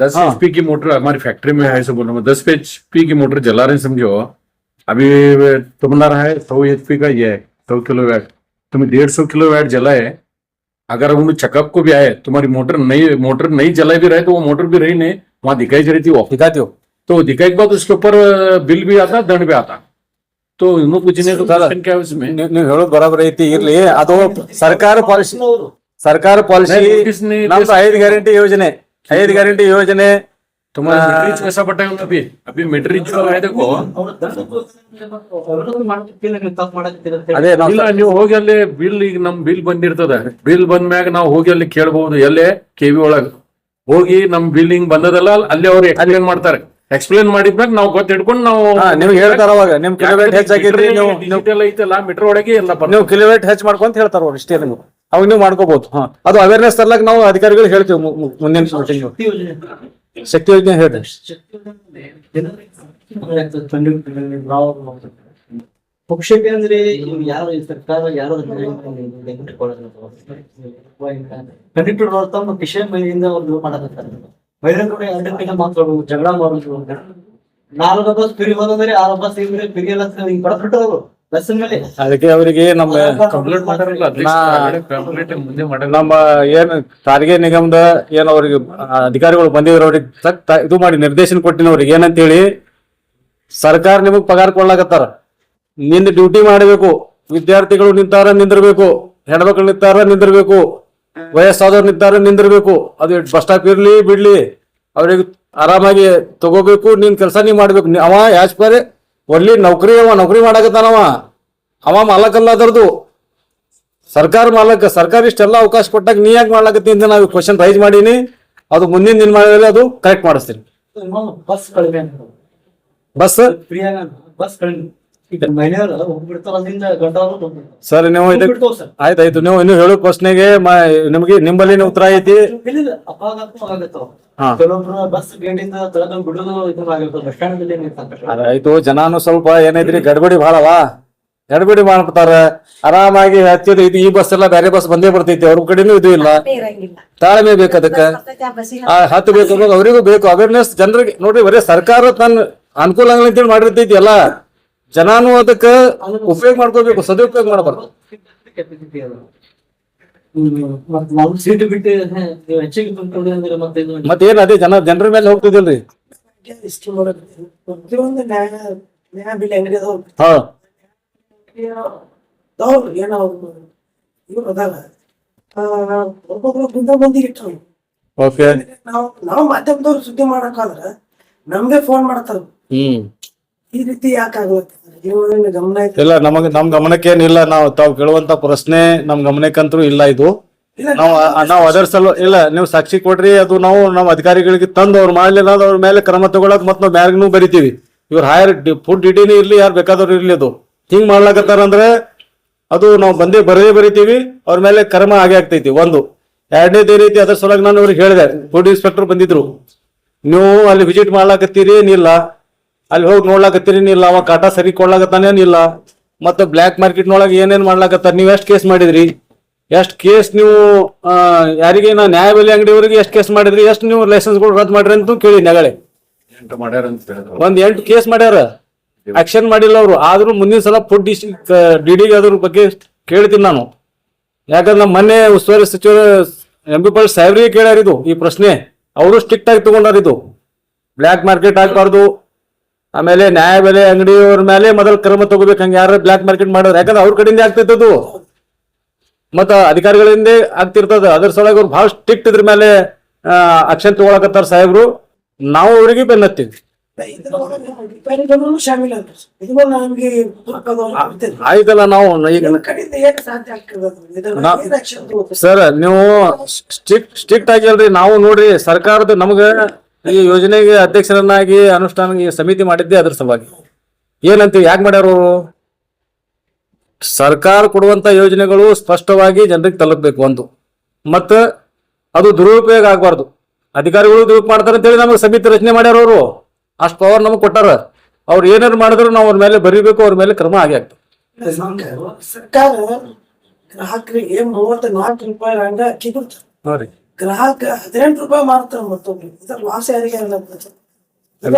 10 HP की मोटर हमारी फैक्ट्री में है, ऐसे बोल रहा हूँ. 10 HP की मोटर जला रहे हैं, समझो. अभी तुम्हारा रहा है 100 HP का, ये 100 किलो वैट. तुम्हें 150 किलो वैट जलाए, अगर उन चेकअप को भी आए, तुम्हारी मोटर नहीं जला भी रहे, तो वो मोटर भी रही नहीं, वहां दिखाई जा रही थी, वो दिखाती हो तो दिखाई के बाद उसके ऊपर बिल भी आता, दंड भी आता. तो इन्हों पूछने तो क्या है उसमें. ನೀವು ಹೇಳೋದು ಬರಾಬರ್ ಐತಿ. ಇರ್ಲಿ, ಅದು ಸರ್ಕಾರ ಪಾಲಿಸಿ ನಮ್ದು 5 ಗ್ಯಾರಂಟಿ ಯೋಜನೆ. 5 ಗ್ಯಾರಂಟಿ ಯೋಜನೆ तुम्हारा मीटरिज कैसा बटा है अभी मीटरिज जो है देखो. ಅದೇ ಇಲ್ಲ, ನೀವು ಹೋಗಿ ಅಲ್ಲಿ ಬಿಲ್, ಈಗ ನಮ್ ಬಿಲ್ ಬಂದಿರ್ತದ, ಬಿಲ್ ಬಂದ್ಮ್ಯಾಗ ನಾವು ಹೋಗಿ ಅಲ್ಲಿ ಕೇಳಬಹುದು. ಎಲ್ಲೇ ಕೆವಿ ಒಳಗ ಹೋಗಿ ನಮ್ ಬಿಲ್ ಹಿಂಗ್ ಬಂದದಲ್ಲ, ಅಲ್ಲಿ ಅವ್ರು ಎಕ್ಸ್ಪ್ಲೇನ್ ಮಾಡ್ತಾರೆ. ಎಕ್ಸ್ಪ್ಲೇನ್ ಮಾಡಿದ್ಮ್ಯಾಗ ನಾವು ಗೊತ್ತ ಹಿಡ್ಕೊಂಡು ನಾವು ನಿಮ್ಗೆ ಹೇಳ್ತಾರ. ಅವಾಗ ನಿಮ್ ಕಿಲೋವೇಟ್ ಹೆಚ್ಚಾಗಿದ್ರಿ, ಡಿಜಿಟಲ್ ಐತಲ್ಲ ಮೀಟರ್ ಒಳಗೆ ಎಲ್ಲ ನೀವು ಕಿಲೋವೇಟ್ ಹೆಚ್ಚು ಮಾಡ್ಕೊಂತ ಹೇಳ್ತಾರ ಅವ್ರು. ಇಷ್ಟೇ ನೀವು ಅವಾಗ ನೀವು ಮಾಡ್ಕೋಬಹುದು. ಅದು ಅವೇರ್ನೆಸ್ ತರ್ಲಕ್ ನಾವು ಅಧಿಕಾರಿಗಳು ಹೇಳ್ತೀವಿ ಮುಂದಿನ ಮೀಟಿಂಗ್. ಶಕ್ತಿ ಯೋಜನೆ ಹೇಳ್ರಿ. ಪಕ್ಷಕ್ಕೆ ಅಂದ್ರೆ ಯಾರು ಸರ್ಕಾರ ಯಾರು ಕಂಡಕ್ಟರ್ ತಮ್ಮ ವಿಷಯ ಮೇಲಿಂದ ಅವ್ರು ಮಾಡಕತ್ತಾರೆ. ಬಹಿರಂಗ ಅಡ್ಡಕ್ಕೆ ಮಾತಾಡೋದು, ಜಗಳ ಮಾಡೋದು. 4 ಬಸ್ ಫ್ರೀ ಹೋದಂದ್ರೆ 6 ಬಸ್ ಫ್ರೀ ಎಲ್ಲ ಹಿಂಗ್ ಬಡಬಿಟ್ಟವರು ಬಸ್ಸಿನ ಮೇಲೆ. ಅದಕ್ಕೆ ಅವರಿಗೆ ನಮ್ಮ ಕಂಪ್ಲೇಂಟ್ ಮಾಡಿರಲ್ಲ, ಮುಂದೆ ಮಾಡಲ್ಲ. ನಮ್ಮ ಏನ್ ಸಾರಿಗೆ ನಿಗಮದ ಏನ್ ಅವ್ರಿಗೆ ಅಧಿಕಾರಿಗಳು ಬಂದಿದ್ರು, ಅವ್ರಿಗೆ ಸಕ್ತ ಇದು ಮಾಡಿ ನಿರ್ದೇಶನ ಕೊಟ್ಟಿನ ಅವ್ರಿಗೆ ಏನಂತೇಳಿ, ಸರ್ಕಾರ ನಿಮಗ್ ಪಗಾರ ಕೊಡ್ಲಾಕತ್ತಾರ, ನಿಂದ ಡ್ಯೂಟಿ ಮಾಡಬೇಕು, ವಿದ್ಯಾರ್ಥಿಗಳು ನಿಂತಾರ ನಿಂದಿರ್ಬೇಕು, ಹೆಣ್ಮಕ್ಳು ನಿಂತಾರ ನಿಂದಿರ್ಬೇಕು, ವಯಸ್ಸಾದವ್ರು ನಿಂತಾರ ನಿಂದಿರ್ಬೇಕು. ಅದು ಬಸ್ ಸ್ಟಾಪ್ ಇರ್ಲಿ ಬಿಡ್ಲಿ, ಅವ್ರಿಗೆ ಆರಾಮಾಗಿ ತಗೋಬೇಕು. ನಿನ್ ಕೆಲಸ ನೀ ಮಾಡ್ಬೇಕು. ಅವ ಯಾಸ್ ಪರ್ ಒಳ್ಳೆ ನೌಕರಿ ಮಾಡಾಕತ್ತಾನವ. ಅವ ಮಾಲಕಲ್ಲ ಅದರದು, ಸರ್ಕಾರ ಮಾಲಕ. ಸರ್ಕಾರ ಇಷ್ಟೆಲ್ಲ ಅವಕಾಶ ಕೊಟ್ಟಾಗ ನೀ ಯಾಕೆ ಮಾಡ್ಲಾಕತ್ತಿ ಅಂತ ನಾವು ಕ್ವಶನ್ ರೈಸ್ ಮಾಡೀನಿ. ಅದು ಮುಂದಿನ ದಿನ ಮಾಡಿದ್ರೆ ಅದು ಕರೆಕ್ಟ್ ಮಾಡಿಸ್ತೀನಿ. ಬಸ್ ಕಡಿಮೆ ಬಸ್ ಫ್ರೀ ಬಸ್ ಕಡಿಮೆ ಈಗ ಮಹಿಳೆಯರು ಹೋಗ್ಬಿಡ್ತಾರ ಅಲ್ಲಿಂದ ಗಂಡವರು ಹೋಗ್ಬಿಡ್ತಾರೆ ಸರ್ ನೀವು ಹೋಗ್ಬಿಡ್ತಾವ್ ಸರ್. ಆಯ್ತಾಯ್ತು. ನೀವು ಇನ್ನು ಹೇಳೋ ಪ್ರಶ್ನೆಗೆ ನಿಮ್ಗೆ ನಿಂಬಲ್ಲಿ ಉತ್ತರ ಐತಿ. ಇಲ್ಲ ಅಪಘಾತ ಆಗತ್ತಾವ. ಹಾ. ಕೆಲವೊಬ್ರು ಬಸ್ ಗೇಟಿಂದ ತಗೊಂಡ್ ಬಿಡೋದು ಇದಾಗಿರ್ತದೆ. ಬಸ್ ಸ್ಟ್ಯಾಂಡ್ ಅಲ್ಲಿ ನಿಂತ್ಕೊಂತಾರೆ. ಆಯ್ತು, ಜನಾನು ಸ್ವಲ್ಪ ಏನೈತ್ರಿ ಗಡ್ಬಡಿ ಭಾಳವ, ಗಡ್ಬಡಿ ಮಾಡ್ಬಿಡ್ತಾರ. ಆರಾಮಾಗಿ ಹತ್ತಿದ ಇದು ಈ ಬಸ್ ಎಲ್ಲ ಬೇರೆ ಬಸ್ ಬಂದೇ ಬರ್ತೈತಿ, ಅವ್ರ ಕಡೆನೂ ಇದು ಇಲ್ಲ. ಇರಂಗಿಲ್ಲ. ತಾಳ್ಮೆ ಬೇಕು ಅದಕ್ಕೆ. ಹತ್ತು ಬೇಕು ಅನ್ನೋದು ಅವರಿಗೂ ಬೇಕು. ಅವೇರ್ನೆಸ್ ಜನರಿಗೆ ನೋಡ್ರಿ, ಬರೀ ಸರ್ಕಾರ ತನ್ನ ಅನುಕೂಲ ಆಗಲಿ ಅಂತೇಳಿ ಮಾಡಿರ್ತೈತಿ ಎಲ್ಲ. ಜನಾನು ಅದಕ್ಕೆ ಉಪಯೋಗ ಮಾಡ್ಕೋಬೇಕು, ಸದುಪಯೋಗ ಮಾಡಬಾರ್ದು. ಮತ್ತೆ ನಾವು ಸೀಟ್ ಬಿಟ್ಟು ನೀವು ಹೆಚ್ಚಿಗೆ ತುಂಬಿಕೊಳ್ಳಿ ಅಂದ್ರೆ ಮತ್ತೆ ಇದು ಮತ್ತೇನ್ ಅದೇ ಜನರ ಮೇಲೆ ಹೋಗ್ತಿದಿಲ್ರಿ. ಸ್ಕೀಮ್ ಮಾಡೋದು ಪ್ರತಿಯೊಂದು ನ್ಯಾಯ ಬೆಲೆ ಅಂಗಡಿ ಅದಾವ. ಹಾ ಏನೋ ಇವ್ರು ಅದಾರ, ಒಬ್ಬೊಬ್ರು ಗುಂಡ ಮಂದಿಗೆ ಇಟ್ಟರು. ಓಕೆ. ನಾವು ಮಾಧ್ಯಮದವ್ರು ಸುದ್ದಿ ಮಾಡಕ್ಕಾದ್ರ ನಮ್ಗೆ ಫೋನ್ ಮಾಡ್ತಾರ. ಈ ರೀತಿ ಯಾಕೆ ಆಗ್ಲತ್ತದ? ಗಮನ ಐತೆ ಇಲ್ಲ, ನಮ್ ಗಮನಕ್ಕೆ ಏನಿಲ್ಲ. ನಾವು ತಾವು ಕೇಳುವಂತ ಪ್ರಶ್ನೆ ನಮ್ ಗಮನಕ್ಕಂತೂ ಇಲ್ಲ. ಇದು ನಾವು ಅದರ ಸಲ ಇಲ್ಲ, ನೀವು ಸಾಕ್ಷಿ ಕೊಡ್ರಿ, ಅದು ನಾವು ನಮ್ಮ ಅಧಿಕಾರಿಗಳಿಗೆ ತಂದು ಅವ್ರು ಮಾಡ್ಲಿಲ್ಲ ಅವ್ರ ಮೇಲೆ ಕ್ರಮ ತಗೊಳಕ್ ಮತ್ ನಾವು ಬ್ಯಾಗ್ನು ಬರಿತೀವಿ. ಇವ್ರ ಹೈಯರ್ ಫುಡ್ ಡಿಟಿನೇ ಇರ್ಲಿ, ಯಾರು ಬೇಕಾದವ್ರು ಇರ್ಲಿ, ಅದು ಹಿಂಗ್ ಮಾಡ್ಲಾಕತ್ತಾರ ಅಂದ್ರೆ ಅದು ನಾವು ಬರಿತೀವಿ, ಅವ್ರ ಮೇಲೆ ಕ್ರಮ ಆಗೇ ಆಗ್ತೈತಿ. ಒಂದು. ಎರಡನೇದೇ ರೀತಿ ಅದ್ರ ಸಲುವಾಗಿ ನಾನು ಅವ್ರಿಗೆ ಹೇಳಿದೆ, ಫುಡ್ ಇನ್ಸ್ಪೆಕ್ಟರ್ ಬಂದಿದ್ರು, ನೀವು ಅಲ್ಲಿ ವಿಸಿಟ್ ಮಾಡ್ಲಾಕತ್ತೀರಿ ಏನಿಲ್ಲ, ಅಲ್ಲಿ ಹೋಗಿ ನೋಡ್ಲಾಕತ್ತೀರಿ ಏನಿಲ್ಲ, ಅವ ಕಾಟ ಸರಿ ಕೊಡ್ಲಾಕತ್ತಾನ ಏನಿಲ್ಲ, ಮತ್ತೆ ಬ್ಲ್ಯಾಕ್ ಮಾರ್ಕೆಟ್ ನೊಳಗೆ ಏನೇನ್ ಮಾಡ್ಲಾಕತ್ತಾರ, ನೀವು ಎಷ್ಟು ಕೇಸ್ ಮಾಡಿದ್ರಿ, ಎಷ್ಟು ಕೇಸ್ ನೀವು ಯಾರಿಗೆ ನ್ಯಾಯಬೆಲೆ ಅಂಗಡಿಯವರಿಗೆ ಎಷ್ಟು ಕೇಸ್ ಮಾಡಿದ್ರಿ, ಎಷ್ಟು ನೀವು ಲೈಸೆನ್ಸ್ಗಳು ರದ್ದು ಮಾಡ್ರಿ ಅಂತ ಕೇಳಿ ನಗಳೆ. ಒಂದ್ 8 ಕೇಸ್ ಮಾಡ್ಯಾರ, ಆಕ್ಷನ್ ಮಾಡಿಲ್ಲ ಅವರು. ಆದ್ರೂ ಮುಂದಿನ ಸಲ ಫುಡ್ ಡಿಡಿಗೆ ಅದ್ರ ಬಗ್ಗೆ ಕೇಳ್ತೀನಿ ನಾನು. ಯಾಕಂದ್ರೆ ಮೊನ್ನೆ ಉಸ್ತುವಾರಿ ಸಚಿವರು ಎಂ ಬಿ ಪಾಟೀಲ್ ಸಾಹೇಬ್ರಿಗೆ ಕೇಳ್ಯಾರಿದು ಈ ಪ್ರಶ್ನೆ. ಅವರು ಸ್ಟ್ರಿಕ್ಟ್ ಆಗಿ ತಗೊಂಡಾರಿದು, ಬ್ಲ್ಯಾಕ್ ಮಾರ್ಕೆಟ್ ಆಗ್ಬಾರ್ದು, ಆಮೇಲೆ ನ್ಯಾಯಬೆಲೆ ಅಂಗಡಿಯವ್ರ ಮೇಲೆ ಮೊದಲು ಕ್ರಮ ತಗೋಬೇಕು. ಹಂಗೆ ಯಾರು ಬ್ಲ್ಯಾಕ್ ಮಾರ್ಕೆಟ್ ಮಾಡೋರು, ಯಾಕಂದ್ರೆ ಅವ್ರ ಕಡೆಯಿಂದ ಆಗ್ತೈತದು, ಮತ್ತ ಅಧಿಕಾರಿಗಳಿಂದ ಆಗ್ತಿರ್ತದ. ಅದ್ರ ಸಲುವಾಗಿ ಅವ್ರು ಬಹಳ ಸ್ಟ್ರಿಕ್ಟ್ ಇದ್ರ ಮೇಲೆ ಆಕ್ಷನ್ ತಗೊಳಕತ್ತಾರ ಸಾಹೇಬ್ರು. ನಾವು ಅವ್ರಿಗೆ ಬೆನ್ನತ್ತೀವಿ. ಶಾಮಿಲ್ ಆಗ್ತದೆ. ಇದು ನಮ್ಗೆ ಆಯ್ತಲ್ಲ, ನಾವು ಈಗ ಕಡೆಯಿಂದ ಏನ್ ಸಾಧ್ಯ ಆಗ್ತದೆ ಸರ್, ನೀವು ಸ್ಟ್ರಿಕ್ಟ್ ಆಗಿ ಅಲ್ರಿ. ನಾವು ನೋಡ್ರಿ, ಸರ್ಕಾರದ ನಮ್ಗ ಈ ಯೋಜನೆಗೆ ಅಧ್ಯಕ್ಷರನ್ನಾಗಿ ಅನುಷ್ಠಾನ ಸಮಿತಿ ಮಾಡಿದ್ದೆ ಅದ್ರ ಸಲುವಾಗಿ. ಏನಂತೀವಿ, ಯಾಕೆ ಮಾಡ್ಯಾರ ಅವರು? ಸರ್ಕಾರ ಕೊಡುವಂತ ಯೋಜನೆಗಳು ಸ್ಪಷ್ಟವಾಗಿ ಜನರಿಗೆ ತಲುಪಬೇಕು ಒಂದು, ಮತ್ತ ಅದು ದುರುಪಯೋಗ ಆಗ್ಬಾರ್ದು. ಅಧಿಕಾರಿಗಳು ದುರುಪಯೋಗ ಮಾಡ್ತಾರೆ ಅಂತೇಳಿ ನಮಗೆ ಸಮಿತಿ ರಚನೆ ಮಾಡ್ಯಾರ ಅವರು. ಅಷ್ಟು ಪವರ್ ನಮಗೆ ಕೊಟ್ಟಾರ. ಅವ್ರು ಏನಾರು ಮಾಡಿದ್ರು ನಾವು ಅವ್ರ ಮೇಲೆ ಬರೀಬೇಕು, ಅವ್ರ ಮೇಲೆ ಕ್ರಮ ಆಗೇ ಆಗ್ತದೆ. ಸರ್ಕಾರ ಗ್ರಾಹಕರಿಗೆ 34 ರೂಪಾಯಿ ಹಂಗ ಅಕ್ಕಿ ಕೊಡ್ತಾರೆ. ನೋಡ್ರಿ, ಗ್ರಾಹಕ 18 ರೂಪಾಯಿ ಮಾರ್ತಾರೆ ಮತ್ತೊಬ್ರಿಗೆ. ಇದ್ರ ಲಾಸ್ ಯಾರಿಗೆ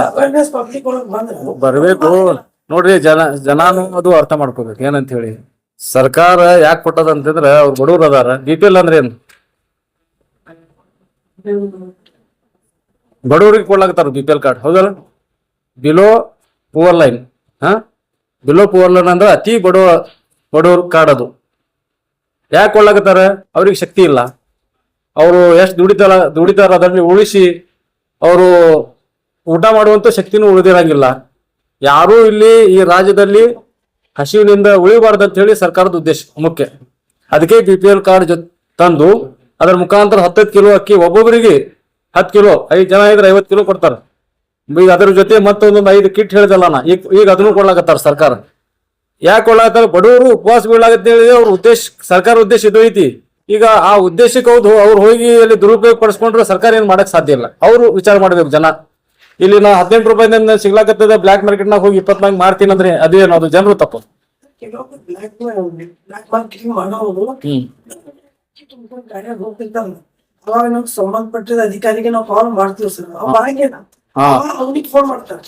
ಅವೇರ್ನೆಸ್ ಪಬ್ಲಿಕ್ ಒಳಗೆ ಬಂದ್ರೆ ಬರ್ಬೇಕು. ನೋಡ್ರಿ, ಜನಾನು ಅದು ಅರ್ಥ ಮಾಡ್ಕೋಬೇಕು. ಏನಂತ ಹೇಳಿ ಸರ್ಕಾರ ಯಾಕೆ ಕೊಟ್ಟದ ಅಂತಂದ್ರ ಅವ್ರು ಬಡವ್ರು ಅದಾರ. BPL ಅಂದ್ರೆ ಏನು? ಬಡವರಿಗೆ ಕೊಡ್ಲಾಕತ್ತಾರ BPL ಕಾರ್ಡ್, ಹೌದಲ್ಲ? Below poor line. Below poor line ಅಂದ್ರೆ ಅತಿ ಬಡವ್ರ ಕಾರ್ಡ್ ಅದು. ಯಾಕೆ ಕೊಡ್ಲಾಕತ್ತಾರ? ಅವ್ರಿಗೆ ಶಕ್ತಿ ಇಲ್ಲ. ಅವರು ಎಷ್ಟು ದುಡಿತಾರ ಅದರಲ್ಲಿ ಉಳಿಸಿ ಅವರು ಊಟ ಮಾಡುವಂತ ಶಕ್ತಿನೂ ಉಳಿದಿರಂಗಿಲ್ಲ. ಯಾರೂ ಇಲ್ಲಿ ಈ ರಾಜ್ಯದಲ್ಲಿ ಹಸಿವಿನಿಂದ ಉಳಿಬಾರ್ದು ಅಂತ ಹೇಳಿ ಸರ್ಕಾರದ ಉದ್ದೇಶ ಮುಖ್ಯ. ಅದಕ್ಕೆ BPL ಕಾರ್ಡ್ ತಂದು ಅದರ ಮುಖಾಂತರ 10 ಕಿಲೋ ಅಕ್ಕಿ ಒಬ್ಬೊಬ್ಬರಿಗೆ 10 ಕಿಲೋ, 5 ಜನ ಇದ್ರೆ 50 ಕಿಲೋ ಕೊಡ್ತಾರ. ಈಗ ಅದ್ರ ಜೊತೆ ಮತ್ತೊಂದೊಂದು 5 ಕಿಟ್ ಹೇಳಿದಲ್ಲ ನಾ, ಈಗ ಅದನ್ನು ಕೊಡ್ಲಾಕತ್ತಾರ ಸರ್ಕಾರ. ಯಾಕೆ ಕೊಡ್ಲಾಕತ್ತಾರ? ಬಡವರು ಉಪವಾಸ ಬೀಳಾಗತ್ತೆ ಹೇಳಿ ಅವ್ರ ಉದ್ದೇಶ, ಸರ್ಕಾರ ಉದ್ದೇಶ ಇದು ಐತಿ. ಈಗ ಆ ಉದ್ದೇಶಕ್ಕೆ ಹೌದು ಅವ್ರು ಹೋಗಿ ಅಲ್ಲಿ ದುರುಪಯೋಗ ಪಡಿಸ್ಕೊಂಡ್ರೆ ಸರ್ಕಾರ ಏನ್ ಮಾಡಕ್ ಸಾಧ್ಯ ಇಲ್ಲ. ಅವರು ವಿಚಾರ ಮಾಡ್ಬೇಕು ಜನ. ಇಲ್ಲಿ ನಾ 18 ರೂಪಾಯಿಂದ ಸಿಗ್ಲಾಕತ್ತದ, ಬ್ಲ್ಯಾಕ್ ಮಾರ್ಕೆಟ್ ನಾಗ ಹೋಗಿ 24 ಮಾಡ್ತೀನಿ ಅಂದ್ರೆ ಅದೇನು? ಅದು ಜನರು ತಪ್ಪು. ಕೆಲವೊಬ್ರು ಬ್ಲ್ಯಾಕ್ ಮಾರ್ಕೆಟಿಂಗ್ ಮಾಡೋರು ಗಾಡಿಯಾಗ ಹೋಗ್ತಿರ್ತಾರ. ಅವಾಗ ನಮ್ಗೆ ಸಂಬಂಧಪಟ್ಟಿದ ಅಧಿಕಾರಿಗೆ ನಾವು ಕಾಲ್ ಮಾಡ್ತೀವಿ ಸರ್. ಅವ್ನಿಗೆ ಫೋನ್ ಮಾಡ್ತಾರೆ,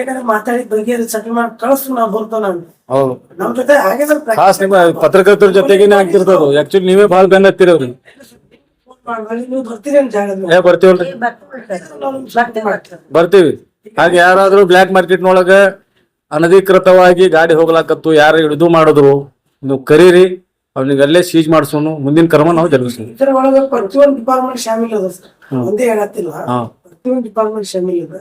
ಏನಾರ ಮಾತಾಡಿ ಬಗ್ಗೆ ಸೆಟಲ್ ಮಾಡಿ ಕಳಿಸ್, ನಾವು ಬರ್ತಾವ. ಹೌದು, ನಮ್ ಜೊತೆ ಹಾಗೆ ಖಾಸ್ ನಿಮ್ಮ ಪತ್ರಕರ್ತರ ಜೊತೆಗೇನೆ ಆಗ್ತಿರ್ತದ. ಆಕ್ಚುಲಿ ನೀವೇ ಬಹಳ ಬೆನ್ನ ಹತ್ತಿರಿ ಅವ್ರಿಗೆ. ನೀವು ಬರ್ತೀರಿ ಅಂತ ಜಾಗ ಬರ್ತೀವಲ್ರಿ, ಬರ್ತೀವಿ. ಹಾಗೆ ಯಾರಾದ್ರೂ ಬ್ಲ್ಯಾಕ್ ಮಾರ್ಕೆಟ್ ನೊಳಗ ಅನಧಿಕೃತವಾಗಿ ಗಾಡಿ ಹೋಗ್ಲಾಕತ್ತು, ಯಾರು ಹಿಡಿದು ಮಾಡಿದ್ರು ನೀವು ಕರೀರಿ, ಅವ್ನಿಗೆ ಅಲ್ಲೇ ಸೀಜ್ ಮಾಡಿಸೋನು, ಮುಂದಿನ ಕ್ರಮ ನಾವು ಜರುಗಿಸೋಣ. ಇದ್ರ ಒಳಗ ಪ್ರತಿಯೊಂದು ಡಿಪಾರ್ಟ್ಮೆಂಟ್ ಶಾಮಿಲ್ ಅದ ಸರ್, ಒಂದೇ ಹೇಳತ್ತಿಲ್ಲ, ಪ್ರತಿಯೊಂದು ಡಿಪಾರ್ಟ್ಮೆಂಟ್ ಶಾಮಿಲ್ ಅದ.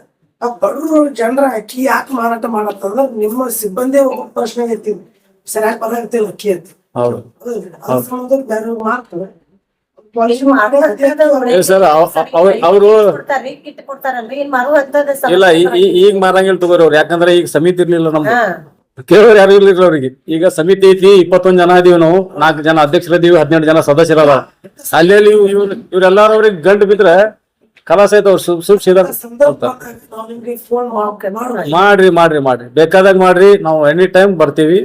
ಆ ಬಡವರು ಜನರ ಅಕ್ಕಿ ಯಾಕೆ ಮಾರಾಟ ಮಾಡತ್ತಂದ್ರ ನಿಮ್ಮ ಸಿಬ್ಬಂದಿ ಪ್ರಶ್ನೆ ಐತಿ, ಸರಿಯಾಗಿ ಬರಾಗ್ತಿಲ್ಲ ಅಕ್ಕಿ ಅಂತ. ಹೌದು ಅದ್ರ ಸಂಬಂಧ ಬೇರೆ ಮಾಡ್ತಾರೆ ಸರ್. ಅವರು ಇಲ್ಲ ಈಗ ಮಾರಂಗಿಲ್ಲ ತಗೋರಿ ಅವ್ರು, ಯಾಕಂದ್ರೆ ಈಗ ಸಮಿತಿ ಇರ್ಲಿಲ್ಲ ನಮ್ದು, ಕೇಳೋರು ಯಾರು ಇರ್ಲಿಲ್ಲ ಅವ್ರಿಗೆ. ಈಗ ಸಮಿತಿ ಐತಿ, 21 ಜನ ಇದೀವಿ ನಾವು, 4 ಜನ ಅಧ್ಯಕ್ಷರದೀವಿ, 12 ಜನ ಸದಸ್ಯರಲ್ಲ. ಅಲ್ಲಿ ಇವ್ರೆಲ್ಲಾರು ಅವ್ರಿಗೆ ಗಂಟು ಬಿದ್ರೆ ಕಲಾಸ ಐತೆ, ಅವ್ರು ಸುಪ್ ಸೀದಾ ಮಾಡ್ರಿ ಮಾಡ್ರಿ ಮಾಡ್ರಿ, ಬೇಕಾದಾಗ ಮಾಡ್ರಿ, ನಾವು ಎನಿ ಟೈಮ್ ಬರ್ತೀವಿ.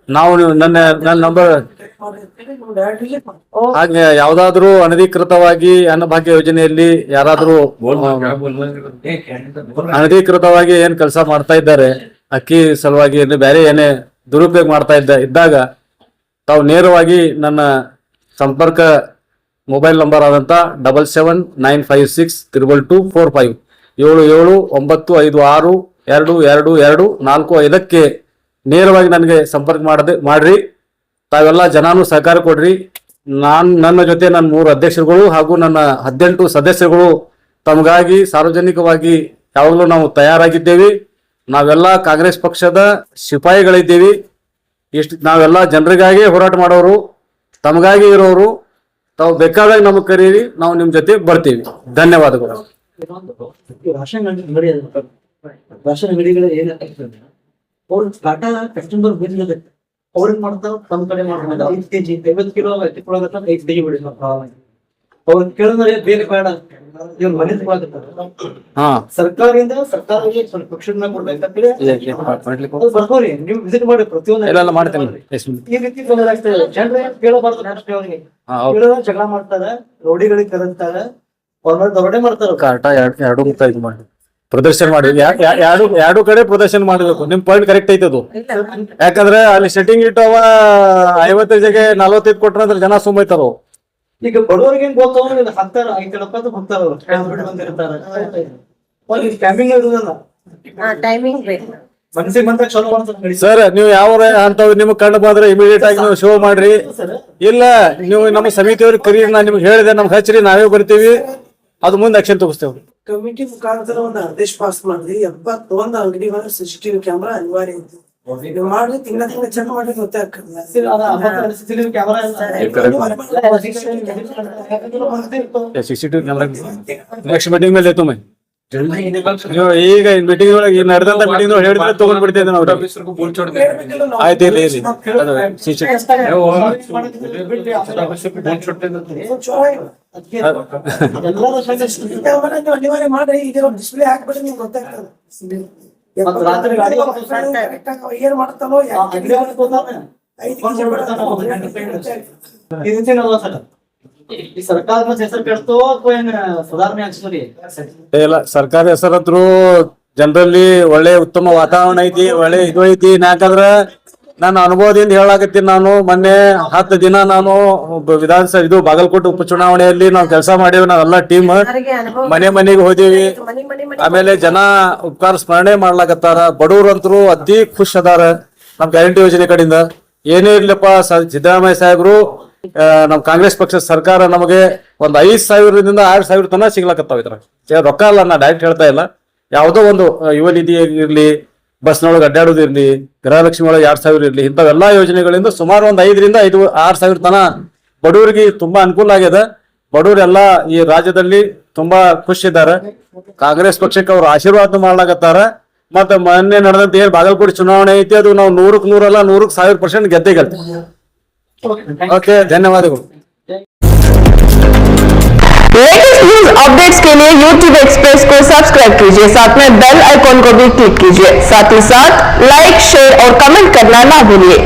ನಾವು ನನ್ನ ನಂಬರ್ ಹಾಗೆ ಯಾವ್ದಾದ್ರು ಅನಧಿಕೃತವಾಗಿ ಅನ್ನಭಾಗ್ಯ ಯೋಜನೆಯಲ್ಲಿ ಯಾರಾದ್ರೂ ಅನಧಿಕೃತವಾಗಿ ಏನ್ ಕೆಲಸ ಮಾಡ್ತಾ ಇದ್ದಾರೆ, ಅಕ್ಕಿ ಸಲುವಾಗಿ ಬೇರೆ ಏನೇ ದುರುಪಯೋಗ ಮಾಡ್ತಾ ಇದ್ದಾಗ ತಾವು ನೇರವಾಗಿ ನನ್ನ ಸಂಪರ್ಕ ಮೊಬೈಲ್ ನಂಬರ್ ಆದಂತ 7795622245 7795622245 ನೇರವಾಗಿ ನನಗೆ ಸಂಪರ್ಕ ಮಾಡ್ರಿ. ತಾವೆಲ್ಲ ಜನಾನು ಸಹಕಾರ ಕೊಡ್ರಿ. ನನ್ನ ಜೊತೆ ನನ್ನ 3 ಅಧ್ಯಕ್ಷರುಗಳು ಹಾಗೂ ನನ್ನ 18 ಸದಸ್ಯರುಗಳು ತಮಗಾಗಿ ಸಾರ್ವಜನಿಕವಾಗಿ ಯಾವಾಗಲೂ ನಾವು ತಯಾರಾಗಿದ್ದೇವೆ. ನಾವೆಲ್ಲ ಕಾಂಗ್ರೆಸ್ ಪಕ್ಷದ ಸಿಪಾಯಿಗಳಿದ್ದೀವಿ. ನಾವೆಲ್ಲ ಜನರಿಗಾಗಿ ಹೋರಾಟ ಮಾಡೋರು, ತಮಗಾಗಿ ಇರೋರು. ತಾವು ಬೇಕಾದಾಗ ನಮಗೆ ಕರೀರಿ, ನಾವು ನಿಮ್ ಜೊತೆ ಬರ್ತೀವಿ. ಧನ್ಯವಾದಗಳು. ರಾಷನ್ ಅಂಗಡಿ ರಾಷನ್ ಅಂಗಡಿಗಳು ಏನಾಗ್ತದೆ, ಅವ್ರು ಟಾಟಾ ಕಸ್ಟಮರ್ ಬಿಲ್ ಅವ್ರಿಗೆ ಮಾಡ್ತಾರ, ತಮ್ಮ ಕಡೆ ಮಾಡ್ತಾರೆ 5 kg 50 ಕಿಲೋ ಎತ್ತಿಕೊಳ್ಳೋದಕ್ಕ 5 kg ಬಿಡಿಸ್ತಾರೆ. ಅವ್ರು ಕೇಳಿದ್ರೆ ಬೇರೆ ಬೇಡ, ಇವ್ರು ಮನೆ ಸರ್ಕಾರದಿಂದ ಸರ್ಕಾರಕ್ಕೆ ಪಕ್ಷನ ಕೊಡ್ಬೇಕಂತೇಳಿ ಬರ್ಕೋರಿ, ನೀವು ವಿಸಿಟ್ ಮಾಡಿ ಪ್ರತಿಯೊಂದು ಮಾಡ್ತೇನೆ. ಈ ರೀತಿ ತೊಂದರೆ ಜನರೇ ಕೇಳಬಾರ್ದು ಅಷ್ಟೇ. ಅವ್ರಿಗೆ ಕೇಳೋದ ಜಗಳ ಮಾಡ್ತಾರೆ, ರೌಡಿಗಳಿಗೆ ಕರೆಸ್ತಾರೆ, ಅವ್ರ ಮೇಲೆ ದರೋಡೆ ಮಾಡ್ತಾರೆ. ಕಾಟ ಎರಡು ಇದು ಮಾಡಿ ಪ್ರದರ್ಶನ ಮಾಡಿ, ಎರಡು ಕಡೆ ಪ್ರದರ್ಶನ ಮಾಡಬೇಕು. ನಿಮ್ ಪಾಯಿಂಟ್ ಕರೆಕ್ಟ್ ಐತೆ ಅದು. ಯಾಕಂದ್ರೆ ಅಲ್ಲಿ ಸೆಟ್ಟಿಂಗ್ ಇಟ್ಟು ಅವ 50 ಜಾಗ 45 ಕೊಟ್ರಂದ್ರೆ ಜನ ಸುಮ್ಮೈತಾರ. ಈಗ ಬಡವರಿಗೆ ಗೊತ್ತವ್ರು ಹಾಕ್ತಾರ, 5 ರೂಪಾಯಿ ಹೋಗ್ತಾರ, ಬಂದಿರ್ತಾರೆ. ಕ್ಯಾಂಪಿಂಗ್ ಇರುದಲ್ಲ, ಟೈಮಿಂಗ್ ಬೇಕು. ಮನಸ್ಸಿಗೆ ಬಂದಾಗ ಚಲೋ ಮಾಡ್ತಾರೆ. ಸರ್, ನೀವು ಯಾವ ಅಂತವ್ ನಿಮ್ಗೆ ಕಂಡು ಬಂದ್ರೆ ಇಮಿಡಿಯೇಟ್ ಆಗಿ ನೀವು ಶೋ ಮಾಡ್ರಿ. ಇಲ್ಲ ನೀವು ನಮ್ಮ ಸಮಿತಿಯವ್ರಿಗೆ ಕರೀರಿ, ನಾನು ನಿಮ್ಗೆ ಹೇಳಿದೆ, ನಮ್ಗೆ ಹಚ್ಚಿರಿ, ನಾವೇ ಬರ್ತೀವಿ. ಅದು ಮುಂದೆ ಆಕ್ಷನ್ ತಗೋಸ್ತೇವೆ. ಕಮಿಟಿ ಮುಖಾಂತರ ಒಂದು ಆದೇಶ ಪಾಸ್ ಮಾಡಿದ್ವಿ. 71 ಅಂಗಡಿ CCTV ಕ್ಯಾಮ್ರಾ ಅನಿವಾರ್ಯ ಐತಿ. ನೀವು ಮಾಡಿ ತಿಂಗಳ ಚೆಕ್ ಮಾಡಿ ಗೊತ್ತಾಗ್ತದೆ. CCTV कैमरा नेक्स्ट मीटिंग में ले तुम्हें ಈಗ ಮೀಟಿಂಗ್ ಒಳಗೆ ನಡೆದಂತ ಮೀಟಿಂಗ್ ಹೇಳಿದ್ರೆ ತಗೊಂಡ್ಬಿಡ್ತೇವೆ ನಾವು. ಆಯ್ತು, ಇಲ್ಲಿ ಅನಿವಾರ್ಯ ಮಾಡ್ರಿ. ಈಗ ಡಿಸ್ಪ್ಲೇ ಹಾಕ್ಬಿಟ್ರೆ ನಿಮ್ಗೆ ಗೊತ್ತಾಗ್ತದೆ ಏನ್ ಮಾಡ್ತಾನೋ. ಈ ಸರ್ಕಾರದ ಹೆಸರು ಕೆಡ್ತೋ ಅಥವಾ ಏನ್ ಸುಧಾರಣೆ ಆಗ್ತದೆ? ಇಲ್ಲ, ಸರ್ಕಾರಿ ಹೆಸರಂತ್ರು ಜನರಲ್ಲಿ ಒಳ್ಳೆ ಉತ್ತಮ ವಾತಾವರಣ ಐತಿ, ಒಳ್ಳೆ ಇದು ಐತಿ. ಯಾಕಂದ್ರ ನನ್ನ ಅನುಭವದಿಂದ ಹೇಳಾಕತ್ತೀನಿ. ನಾನು ಮೊನ್ನೆ 10 ದಿನ ನಾನು ವಿಧಾನಸಭೆ ಇದು ಬಾಗಲಕೋಟೆ ಉಪಚುನಾವಣೆಯಲ್ಲಿ ನಾವು ಕೆಲಸ ಮಾಡೀವಿ. ನಾವೆಲ್ಲ ಟೀಮ್ ಮನೆ ಮನೆಗೆ ಹೋದೀವಿ. ಆಮೇಲೆ ಜನ ಉಪಕಾರ ಸ್ಮರಣೆ ಮಾಡ್ಲಾಕತ್ತಾರ. ಬಡವ್ರಂತರು ಅತಿ ಖುಷ್ ಅದಾರ ನಮ್ ಗ್ಯಾರಂಟಿ ಯೋಜನೆ ಕಡೆಯಿಂದ. ಏನೇ ಇರ್ಲಿಪ್ಪ, ಸಿದ್ದರಾಮಯ್ಯ ಸಾಹೇಬ್ರು ನಮ್ ಕಾಂಗ್ರೆಸ್ ಪಕ್ಷದ ಸರ್ಕಾರ ನಮಗೆ ಒಂದ್ 5,000ದಿಂದ 6,000 ತನಕ ಸಿಗ್ಲಾಕತ್ತಾವ. ಇದ್ರ ರೊಕ್ಕ ಅಲ್ಲ, ನಾ ಡೈರೆಕ್ಟ್ ಹೇಳ್ತಾ ಇಲ್ಲ. ಯಾವ್ದೋ ಒಂದು ಯುವ ನಿಧಿ ಇರ್ಲಿ, ಬಸ್ನೊಳಗೆ ಅಡ್ಡಾಡೋದು ಇರ್ಲಿ, ಗೃಹಲಕ್ಷ್ಮಿ ಒಳಗೆ 2,000 ಇರ್ಲಿ, ಇಂಥವೆಲ್ಲಾ ಯೋಜನೆಗಳಿಂದ ಸುಮಾರು ಒಂದ್ 5,000ರಿಂದ 6,000 ತನ ಬಡವರಿಗೆ ತುಂಬಾ ಅನುಕೂಲ ಆಗಿದೆ. ಬಡವರೆಲ್ಲ ಈ ರಾಜ್ಯದಲ್ಲಿ ತುಂಬಾ ಖುಷಿದ್ದಾರೆ. ಕಾಂಗ್ರೆಸ್ ಪಕ್ಷಕ್ಕೆ ಅವ್ರು ಆಶೀರ್ವಾದ ಮಾಡ್ಲಾಕತ್ತಾರ. ಮತ್ತೆ ಮೊನ್ನೆ ನಡೆದಂತ ಏನ್ ಬಾಗಲಕೋಟೆ ಚುನಾವಣೆ ಐತಿ, ಅದು ನಾವು 100ಕ್ಕೆ 100 ಅಲ್ಲ 100ಕ್ಕೆ 1000% ಗೆದ್ದೇ ಗೆಲ್ತೀವಿ. ओके, धन्यवाद। लेटेस्ट न्यूज अपडेट्स के लिए YouTube एक्सप्रेस को सब्सक्राइब कीजिए, साथ में बेल आइकॉन को भी क्लिक कीजिए। साथ ही साथ लाइक, शेयर और कमेंट करना ना भूलिए।